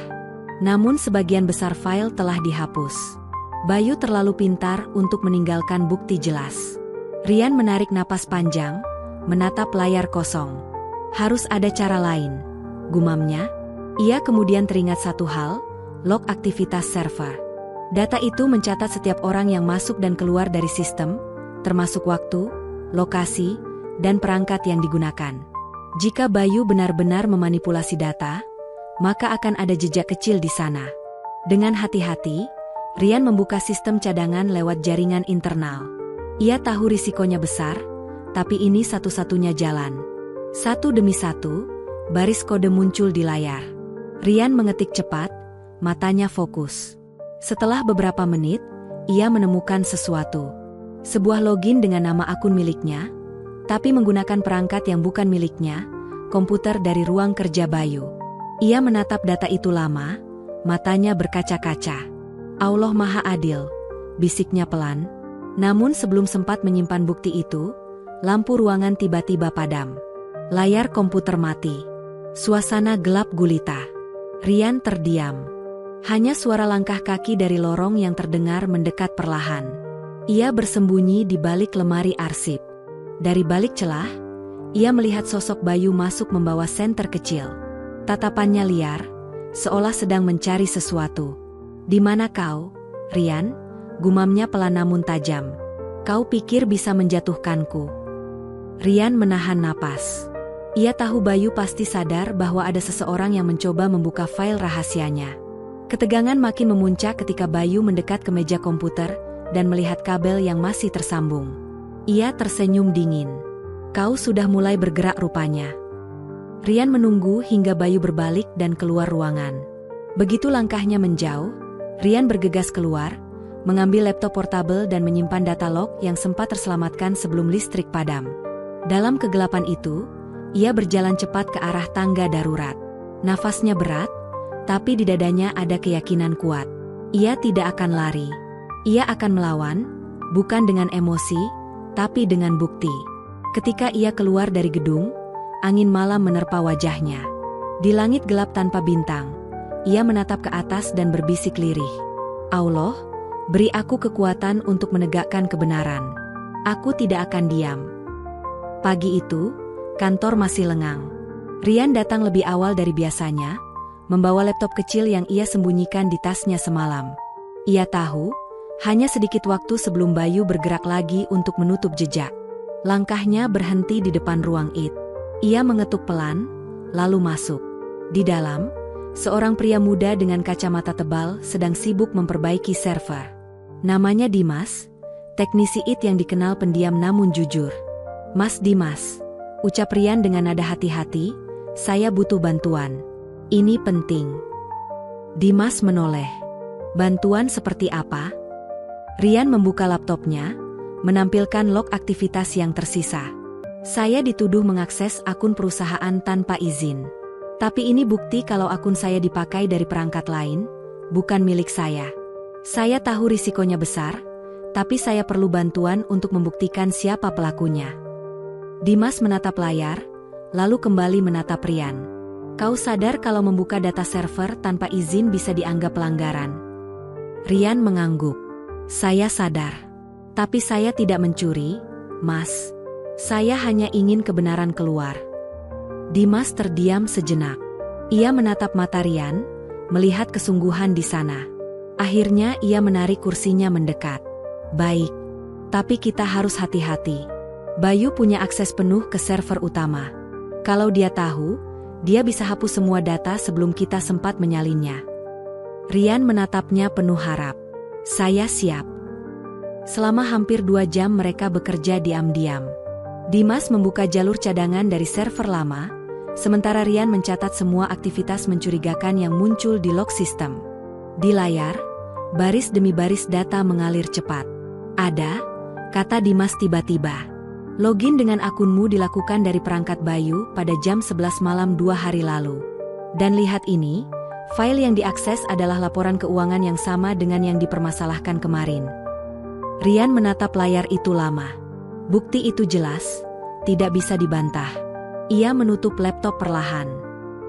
S1: Namun sebagian besar file telah dihapus. Bayu terlalu pintar untuk meninggalkan bukti jelas. Rian menarik napas panjang, menatap layar kosong. "Harus ada cara lain," gumamnya. Ia kemudian teringat satu hal, log aktivitas server. Data itu mencatat setiap orang yang masuk dan keluar dari sistem, termasuk waktu, lokasi, dan perangkat yang digunakan. Jika Bayu benar-benar memanipulasi data, maka akan ada jejak kecil di sana. Dengan hati-hati, Rian membuka sistem cadangan lewat jaringan internal. Ia tahu risikonya besar, tapi ini satu-satunya jalan. Satu demi satu, baris kode muncul di layar. Rian mengetik cepat, matanya fokus. Setelah beberapa menit, ia menemukan sesuatu. Sebuah login dengan nama akun miliknya, tapi menggunakan perangkat yang bukan miliknya, komputer dari ruang kerja Bayu. Ia menatap data itu lama, matanya berkaca-kaca. "Allah Maha Adil," bisiknya pelan. Namun sebelum sempat menyimpan bukti itu, lampu ruangan tiba-tiba padam. Layar komputer mati. Suasana gelap gulita. Rian terdiam. Hanya suara langkah kaki dari lorong yang terdengar mendekat perlahan. Ia bersembunyi di balik lemari arsip. Dari balik celah, ia melihat sosok Bayu masuk membawa senter kecil. Tatapannya liar, seolah sedang mencari sesuatu. "Di mana kau, Rian?" gumamnya pelan namun tajam. "Kau pikir bisa menjatuhkanku?" Rian menahan napas. Ia tahu Bayu pasti sadar bahwa ada seseorang yang mencoba membuka file rahasianya. Ketegangan makin memuncak ketika Bayu mendekat ke meja komputer dan melihat kabel yang masih tersambung. Ia tersenyum dingin. "Kau sudah mulai bergerak rupanya." Rian menunggu hingga Bayu berbalik dan keluar ruangan. Begitu langkahnya menjauh, Rian bergegas keluar, mengambil laptop portabel dan menyimpan data log yang sempat terselamatkan sebelum listrik padam. Dalam kegelapan itu, ia berjalan cepat ke arah tangga darurat. Nafasnya berat, tapi di dadanya ada keyakinan kuat. Ia tidak akan lari. Ia akan melawan, bukan dengan emosi, tapi dengan bukti. Ketika ia keluar dari gedung, angin malam menerpa wajahnya. Di langit gelap tanpa bintang, ia menatap ke atas dan berbisik lirih. Allah, beri aku kekuatan untuk menegakkan kebenaran. Aku tidak akan diam. Pagi itu, kantor masih lengang. Rian datang lebih awal dari biasanya, membawa laptop kecil yang ia sembunyikan di tasnya semalam. Ia tahu, hanya sedikit waktu sebelum Bayu bergerak lagi untuk menutup jejak. Langkahnya berhenti di depan ruang IT. Ia mengetuk pelan, lalu masuk. Di dalam, seorang pria muda dengan kacamata tebal sedang sibuk memperbaiki server. Namanya Dimas, teknisi IT yang dikenal pendiam namun jujur. "Mas Dimas," ucap Rian dengan nada hati-hati, "saya butuh bantuan. Ini penting." Dimas menoleh. "Bantuan seperti apa?" Rian membuka laptopnya, menampilkan log aktivitas yang tersisa. "Saya dituduh mengakses akun perusahaan tanpa izin. Tapi ini bukti kalau akun saya dipakai dari perangkat lain, bukan milik saya. Saya tahu risikonya besar, tapi saya perlu bantuan untuk membuktikan siapa pelakunya." Dimas menatap layar, lalu kembali menatap Rian. "Kau sadar kalau membuka data server tanpa izin bisa dianggap pelanggaran?" Rian mengangguk. "Saya sadar. Tapi saya tidak mencuri, Mas. Saya hanya ingin kebenaran keluar." Dimas terdiam sejenak. Ia menatap mata Rian, melihat kesungguhan di sana. Akhirnya ia menarik kursinya mendekat. "Baik. Tapi kita harus hati-hati. Bayu punya akses penuh ke server utama. Kalau dia tahu, dia bisa hapus semua data sebelum kita sempat menyalinnya." Rian menatapnya penuh harap. "Saya siap." Selama hampir 2 jam mereka bekerja diam-diam. Dimas membuka jalur cadangan dari server lama, sementara Rian mencatat semua aktivitas mencurigakan yang muncul di log sistem. Di layar, baris demi baris data mengalir cepat. "Ada," kata Dimas tiba-tiba. "Login dengan akunmu dilakukan dari perangkat Bayu pada jam 11 malam 2 hari lalu. Dan lihat ini, file yang diakses adalah laporan keuangan yang sama dengan yang dipermasalahkan kemarin." Rian menatap layar itu lama. Bukti itu jelas, tidak bisa dibantah. Ia menutup laptop perlahan.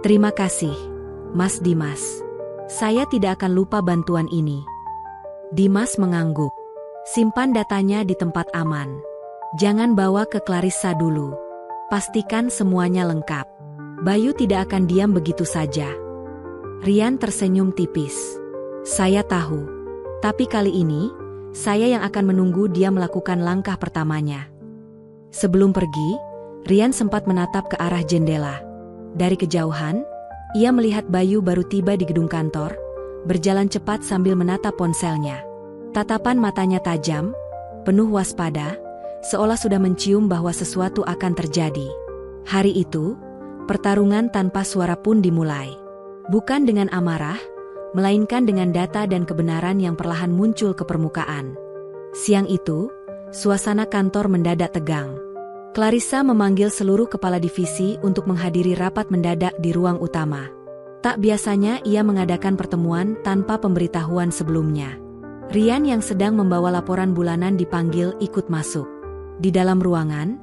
S1: "Terima kasih, Mas Dimas. Saya tidak akan lupa bantuan ini." Dimas mengangguk. "Simpan datanya di tempat aman. Jangan bawa ke Clarissa dulu. Pastikan semuanya lengkap. Bayu tidak akan diam begitu saja." Rian tersenyum tipis. "Saya tahu. Tapi kali ini, saya yang akan menunggu dia melakukan langkah pertamanya." Sebelum pergi, Rian sempat menatap ke arah jendela. Dari kejauhan, ia melihat Bayu baru tiba di gedung kantor, berjalan cepat sambil menatap ponselnya. Tatapan matanya tajam, penuh waspada, seolah sudah mencium bahwa sesuatu akan terjadi. Hari itu, pertarungan tanpa suara pun dimulai. Bukan dengan amarah, melainkan dengan data dan kebenaran yang perlahan muncul ke permukaan. Siang itu, suasana kantor mendadak tegang. Clarissa memanggil seluruh kepala divisi untuk menghadiri rapat mendadak di ruang utama. Tak biasanya ia mengadakan pertemuan tanpa pemberitahuan sebelumnya. Rian yang sedang membawa laporan bulanan dipanggil ikut masuk. Di dalam ruangan,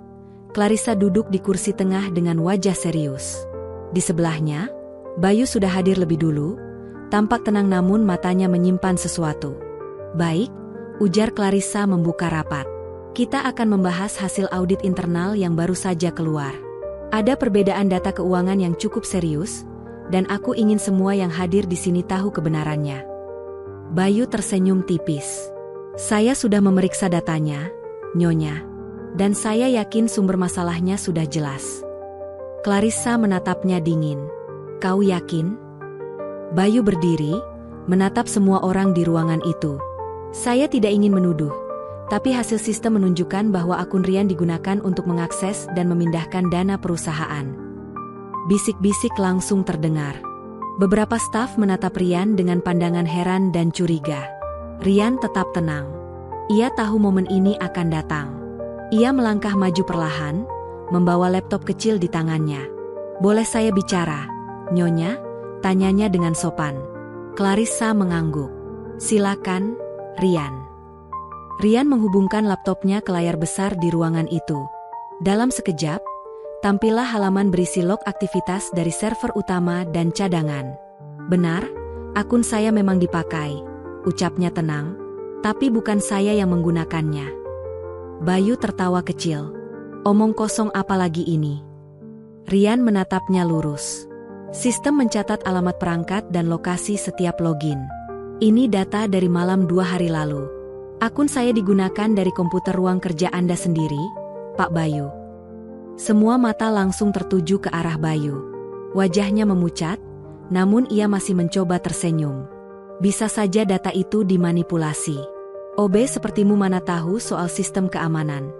S1: Clarissa duduk di kursi tengah dengan wajah serius. Di sebelahnya, Bayu sudah hadir lebih dulu, tampak tenang namun matanya menyimpan sesuatu. "Baik," ujar Clarissa membuka rapat. "Kita akan membahas hasil audit internal yang baru saja keluar. Ada perbedaan data keuangan yang cukup serius, dan aku ingin semua yang hadir di sini tahu kebenarannya." Bayu tersenyum tipis. "Saya sudah memeriksa datanya, Nyonya. Dan saya yakin sumber masalahnya sudah jelas." Clarissa menatapnya dingin. "Kau yakin?" Bayu berdiri, menatap semua orang di ruangan itu. "Saya tidak ingin menuduh, tapi hasil sistem menunjukkan bahwa akun Rian digunakan untuk mengakses dan memindahkan dana perusahaan." Bisik-bisik langsung terdengar. Beberapa staf menatap Rian dengan pandangan heran dan curiga. Rian tetap tenang. Ia tahu momen ini akan datang. Ia melangkah maju perlahan, membawa laptop kecil di tangannya. "Boleh saya bicara, Nyonya?" tanyanya dengan sopan. Clarissa mengangguk. "Silakan, Rian." Rian menghubungkan laptopnya ke layar besar di ruangan itu. Dalam sekejap, tampillah halaman berisi log aktivitas dari server utama dan cadangan. "Benar, akun saya memang dipakai," ucapnya tenang. "Tapi bukan saya yang menggunakannya." Bayu tertawa kecil. "Omong kosong apa lagi ini?" Rian menatapnya lurus. "Sistem mencatat alamat perangkat dan lokasi setiap login. Ini data dari malam 2 hari lalu. Akun saya digunakan dari komputer ruang kerja Anda sendiri, Pak Bayu." Semua mata langsung tertuju ke arah Bayu. Wajahnya memucat, namun ia masih mencoba tersenyum. Bisa saja data itu dimanipulasi. "OB sepertimu mana tahu soal sistem keamanan?"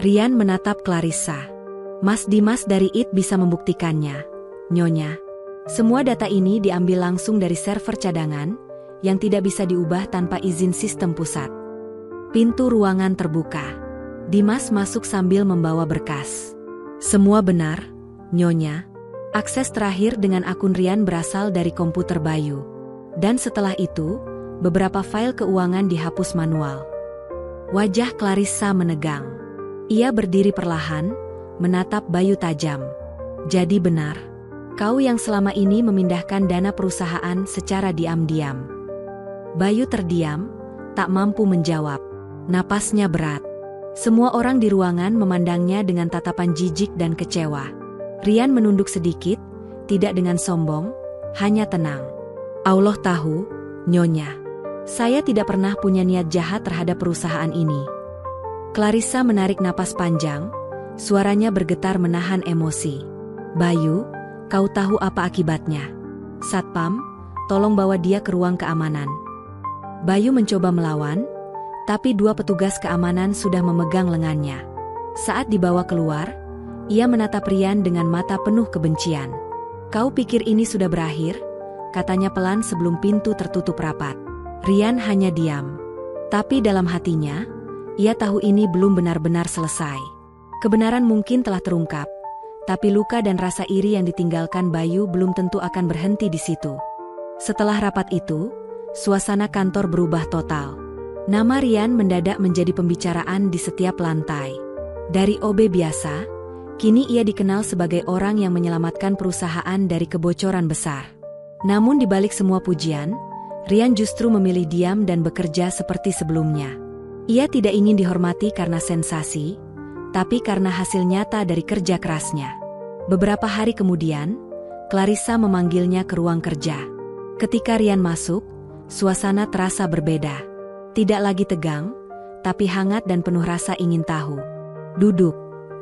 S1: Rian menatap Clarissa. "Mas Dimas dari IT bisa membuktikannya, Nyonya. Semua data ini diambil langsung dari server cadangan, yang tidak bisa diubah tanpa izin sistem pusat." Pintu ruangan terbuka. Dimas masuk sambil membawa berkas. "Semua benar, Nyonya. Akses terakhir dengan akun Rian berasal dari komputer Bayu. Dan setelah itu, beberapa file keuangan dihapus manual." Wajah Clarissa menegang. Ia berdiri perlahan, menatap Bayu tajam. "Jadi benar, kau yang selama ini memindahkan dana perusahaan secara diam-diam." Bayu terdiam, tak mampu menjawab. Napasnya berat. Semua orang di ruangan memandangnya dengan tatapan jijik dan kecewa. Rian menunduk sedikit, tidak dengan sombong, hanya tenang. "Allah tahu, Nyonya. Saya tidak pernah punya niat jahat terhadap perusahaan ini." Clarissa menarik napas panjang, suaranya bergetar menahan emosi. "Bayu, kau tahu apa akibatnya? Satpam, tolong bawa dia ke ruang keamanan." Bayu mencoba melawan, tapi 2 petugas keamanan sudah memegang lengannya. Saat dibawa keluar, ia menatap Rian dengan mata penuh kebencian. "Kau pikir ini sudah berakhir?" katanya pelan sebelum pintu tertutup rapat. Rian hanya diam. Tapi dalam hatinya, ia tahu ini belum benar-benar selesai. Kebenaran mungkin telah terungkap, tapi luka dan rasa iri yang ditinggalkan Bayu belum tentu akan berhenti di situ. Setelah rapat itu, suasana kantor berubah total. Nama Rian mendadak menjadi pembicaraan di setiap lantai. Dari OB biasa, kini ia dikenal sebagai orang yang menyelamatkan perusahaan dari kebocoran besar. Namun di balik semua pujian, Rian justru memilih diam dan bekerja seperti sebelumnya. Ia tidak ingin dihormati karena sensasi, tapi karena hasil nyata dari kerja kerasnya. Beberapa hari kemudian, Clarissa memanggilnya ke ruang kerja. Ketika Rian masuk, suasana terasa berbeda. Tidak lagi tegang, tapi hangat dan penuh rasa ingin tahu. "Duduk,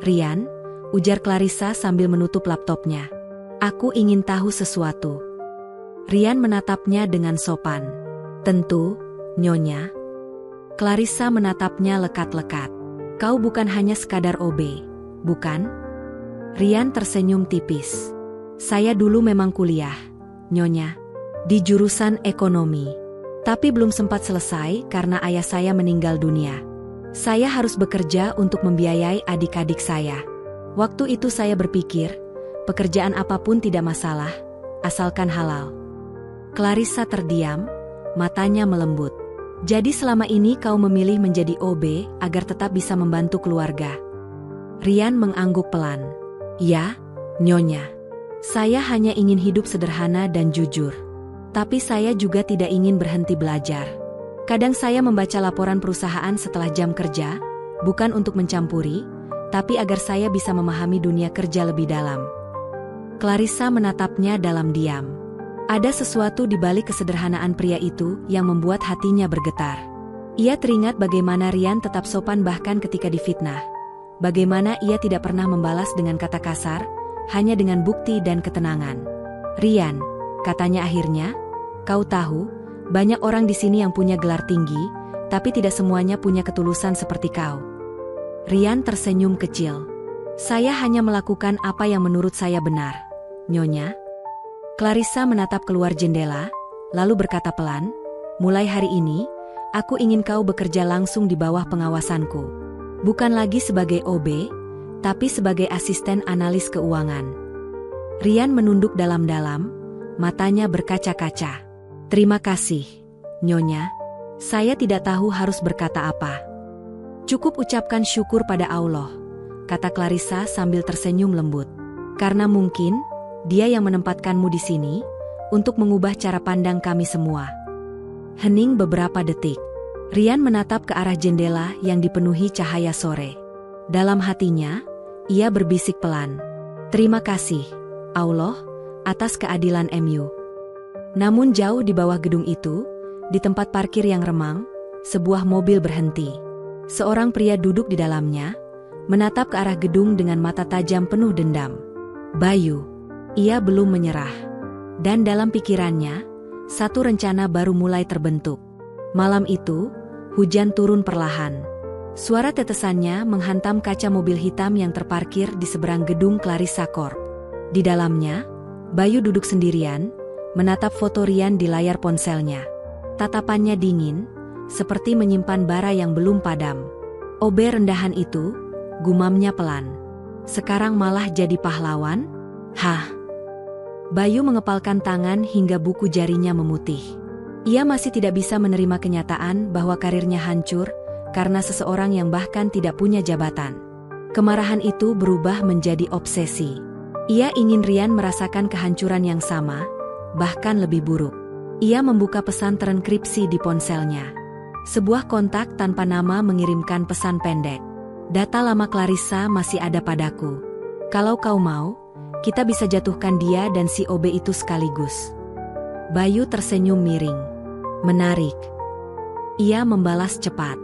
S1: Rian," ujar Clarissa sambil menutup laptopnya. "Aku ingin tahu sesuatu." Rian menatapnya dengan sopan. "Tentu, Nyonya." Clarissa menatapnya lekat-lekat. "Kau bukan hanya sekadar OB, bukan?" Rian tersenyum tipis. "Saya dulu memang kuliah, Nyonya, di jurusan ekonomi. Tapi belum sempat selesai karena ayah saya meninggal dunia. Saya harus bekerja untuk membiayai adik-adik saya. Waktu itu saya berpikir, pekerjaan apapun tidak masalah, asalkan halal." Clarissa terdiam, matanya melembut. "Jadi selama ini kau memilih menjadi OB agar tetap bisa membantu keluarga?" Rian mengangguk pelan. "Ya, Nyonya. Saya hanya ingin hidup sederhana dan jujur. Tapi saya juga tidak ingin berhenti belajar. Kadang saya membaca laporan perusahaan setelah jam kerja, bukan untuk mencampuri, tapi agar saya bisa memahami dunia kerja lebih dalam." Clarissa menatapnya dalam diam. Ada sesuatu di balik kesederhanaan pria itu yang membuat hatinya bergetar. Ia teringat bagaimana Rian tetap sopan bahkan ketika difitnah. Bagaimana ia tidak pernah membalas dengan kata kasar, hanya dengan bukti dan ketenangan. "Rian," katanya akhirnya, "kau tahu, banyak orang di sini yang punya gelar tinggi, tapi tidak semuanya punya ketulusan seperti kau." Rian tersenyum kecil. "Saya hanya melakukan apa yang menurut saya benar, Nyonya. Clarissa menatap keluar jendela, lalu berkata pelan, mulai hari ini, aku ingin kau bekerja langsung di bawah pengawasanku. Bukan lagi sebagai OB, tapi sebagai asisten analis keuangan. Rian menunduk dalam-dalam, matanya berkaca-kaca. Terima kasih, Nyonya. Saya tidak tahu harus berkata apa. Cukup ucapkan syukur pada Allah, kata Clarissa sambil tersenyum lembut. Karena mungkin, dia yang menempatkanmu di sini, untuk mengubah cara pandang kami semua. Hening beberapa detik. Rian menatap ke arah jendela yang dipenuhi cahaya sore. Dalam hatinya, ia berbisik pelan. Terima kasih, Allah, atas keadilan MU. Namun jauh di bawah gedung itu, di tempat parkir yang remang, sebuah mobil berhenti. Seorang pria duduk di dalamnya, menatap ke arah gedung dengan mata tajam penuh dendam. Bayu. Ia belum menyerah. Dan dalam pikirannya, satu rencana baru mulai terbentuk. Malam itu, hujan turun perlahan. Suara tetesannya menghantam kaca mobil hitam yang terparkir di seberang gedung Clarissa Corp. Di dalamnya, Bayu duduk sendirian, menatap foto Rian di layar ponselnya. Tatapannya dingin, seperti menyimpan bara yang belum padam. OB rendahan itu, gumamnya pelan. Sekarang malah jadi pahlawan? Hah? Bayu mengepalkan tangan hingga buku jarinya memutih. Ia masih tidak bisa menerima kenyataan bahwa karirnya hancur karena seseorang yang bahkan tidak punya jabatan. Kemarahan itu berubah menjadi obsesi. Ia ingin Rian merasakan kehancuran yang sama, bahkan lebih buruk. Ia membuka pesan terenkripsi di ponselnya. Sebuah kontak tanpa nama mengirimkan pesan pendek. Data lama Clarissa masih ada padaku. Kalau kau mau, kita bisa jatuhkan dia dan si OB itu sekaligus. Bayu tersenyum miring. Menarik. Ia membalas cepat.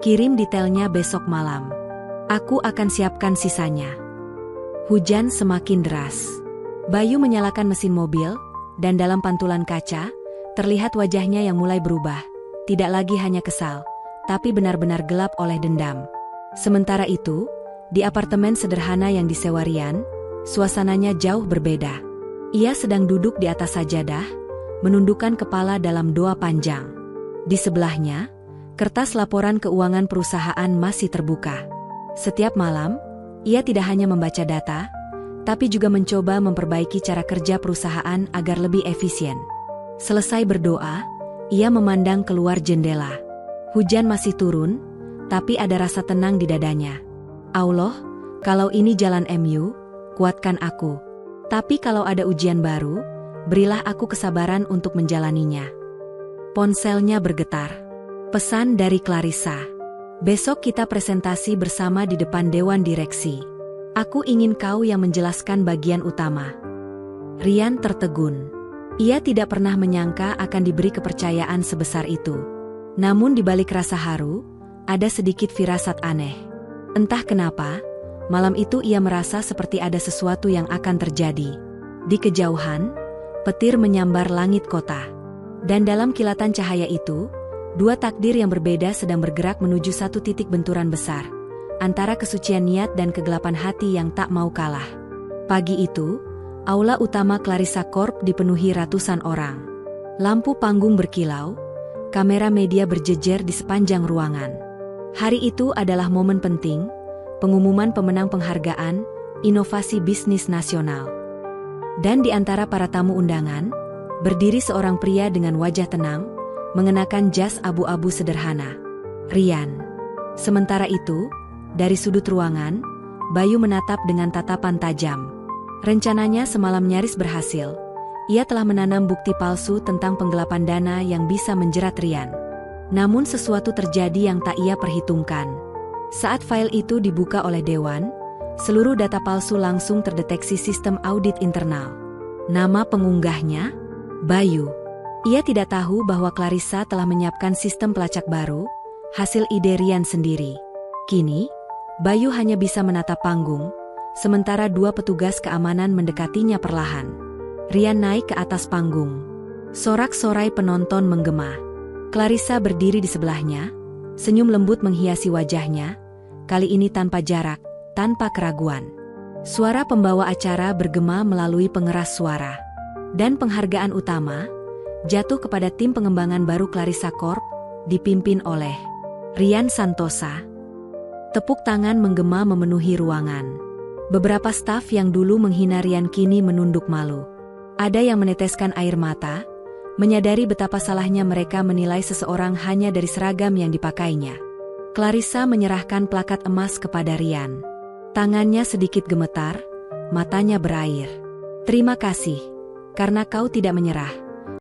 S1: Kirim detailnya besok malam. Aku akan siapkan sisanya. Hujan semakin deras. Bayu menyalakan mesin mobil, dan dalam pantulan kaca, terlihat wajahnya yang mulai berubah. Tidak lagi hanya kesal, tapi benar-benar gelap oleh dendam. Sementara itu, di apartemen sederhana yang disewa Rian, suasananya jauh berbeda. Ia sedang duduk di atas sajadah, menundukkan kepala dalam doa panjang. Di sebelahnya, kertas laporan keuangan perusahaan masih terbuka. Setiap malam, ia tidak hanya membaca data, tapi juga mencoba memperbaiki cara kerja perusahaan agar lebih efisien. Selesai berdoa, ia memandang keluar jendela. Hujan masih turun, tapi ada rasa tenang di dadanya. Allah, kalau ini jalan MU, kuatkan aku. Tapi kalau ada ujian baru, berilah aku kesabaran untuk menjalaninya. Ponselnya bergetar. Pesan dari Clarissa. Besok kita presentasi bersama di depan Dewan Direksi. Aku ingin kau yang menjelaskan bagian utama. Rian tertegun. Ia tidak pernah menyangka akan diberi kepercayaan sebesar itu. Namun di balik rasa haru, ada sedikit firasat aneh. Entah kenapa, malam itu ia merasa seperti ada sesuatu yang akan terjadi. Di kejauhan, petir menyambar langit kota. Dan dalam kilatan cahaya itu, dua takdir yang berbeda sedang bergerak menuju satu titik benturan besar, antara kesucian niat dan kegelapan hati yang tak mau kalah. Pagi itu, aula utama Clarissa Corp dipenuhi ratusan orang. Lampu panggung berkilau, kamera media berjejer di sepanjang ruangan. Hari itu adalah momen penting, pengumuman pemenang penghargaan, inovasi bisnis nasional. Dan di antara para tamu undangan, berdiri seorang pria dengan wajah tenang, mengenakan jas abu-abu sederhana. Rian. Sementara itu, dari sudut ruangan, Bayu menatap dengan tatapan tajam. Rencananya semalam nyaris berhasil. Ia telah menanam bukti palsu tentang penggelapan dana yang bisa menjerat Rian. Namun sesuatu terjadi yang tak ia perhitungkan. Saat file itu dibuka oleh Dewan, seluruh data palsu langsung terdeteksi sistem audit internal. Nama pengunggahnya? Bayu. Ia tidak tahu bahwa Clarissa telah menyiapkan sistem pelacak baru, hasil ide Rian sendiri. Kini, Bayu hanya bisa menatap panggung, sementara dua petugas keamanan mendekatinya perlahan. Rian naik ke atas panggung. Sorak-sorai penonton menggema. Clarissa berdiri di sebelahnya, senyum lembut menghiasi wajahnya, kali ini tanpa jarak, tanpa keraguan. Suara pembawa acara bergema melalui pengeras suara. Dan penghargaan utama jatuh kepada tim pengembangan baru Clarissa Corp, dipimpin oleh Rian Santosa. Tepuk tangan menggema memenuhi ruangan. Beberapa staf yang dulu menghina Rian kini menunduk malu. Ada yang meneteskan air mata, menyadari betapa salahnya mereka menilai seseorang hanya dari seragam yang dipakainya. Clarissa menyerahkan plakat emas kepada Rian. Tangannya sedikit gemetar, matanya berair. Terima kasih, karena kau tidak menyerah.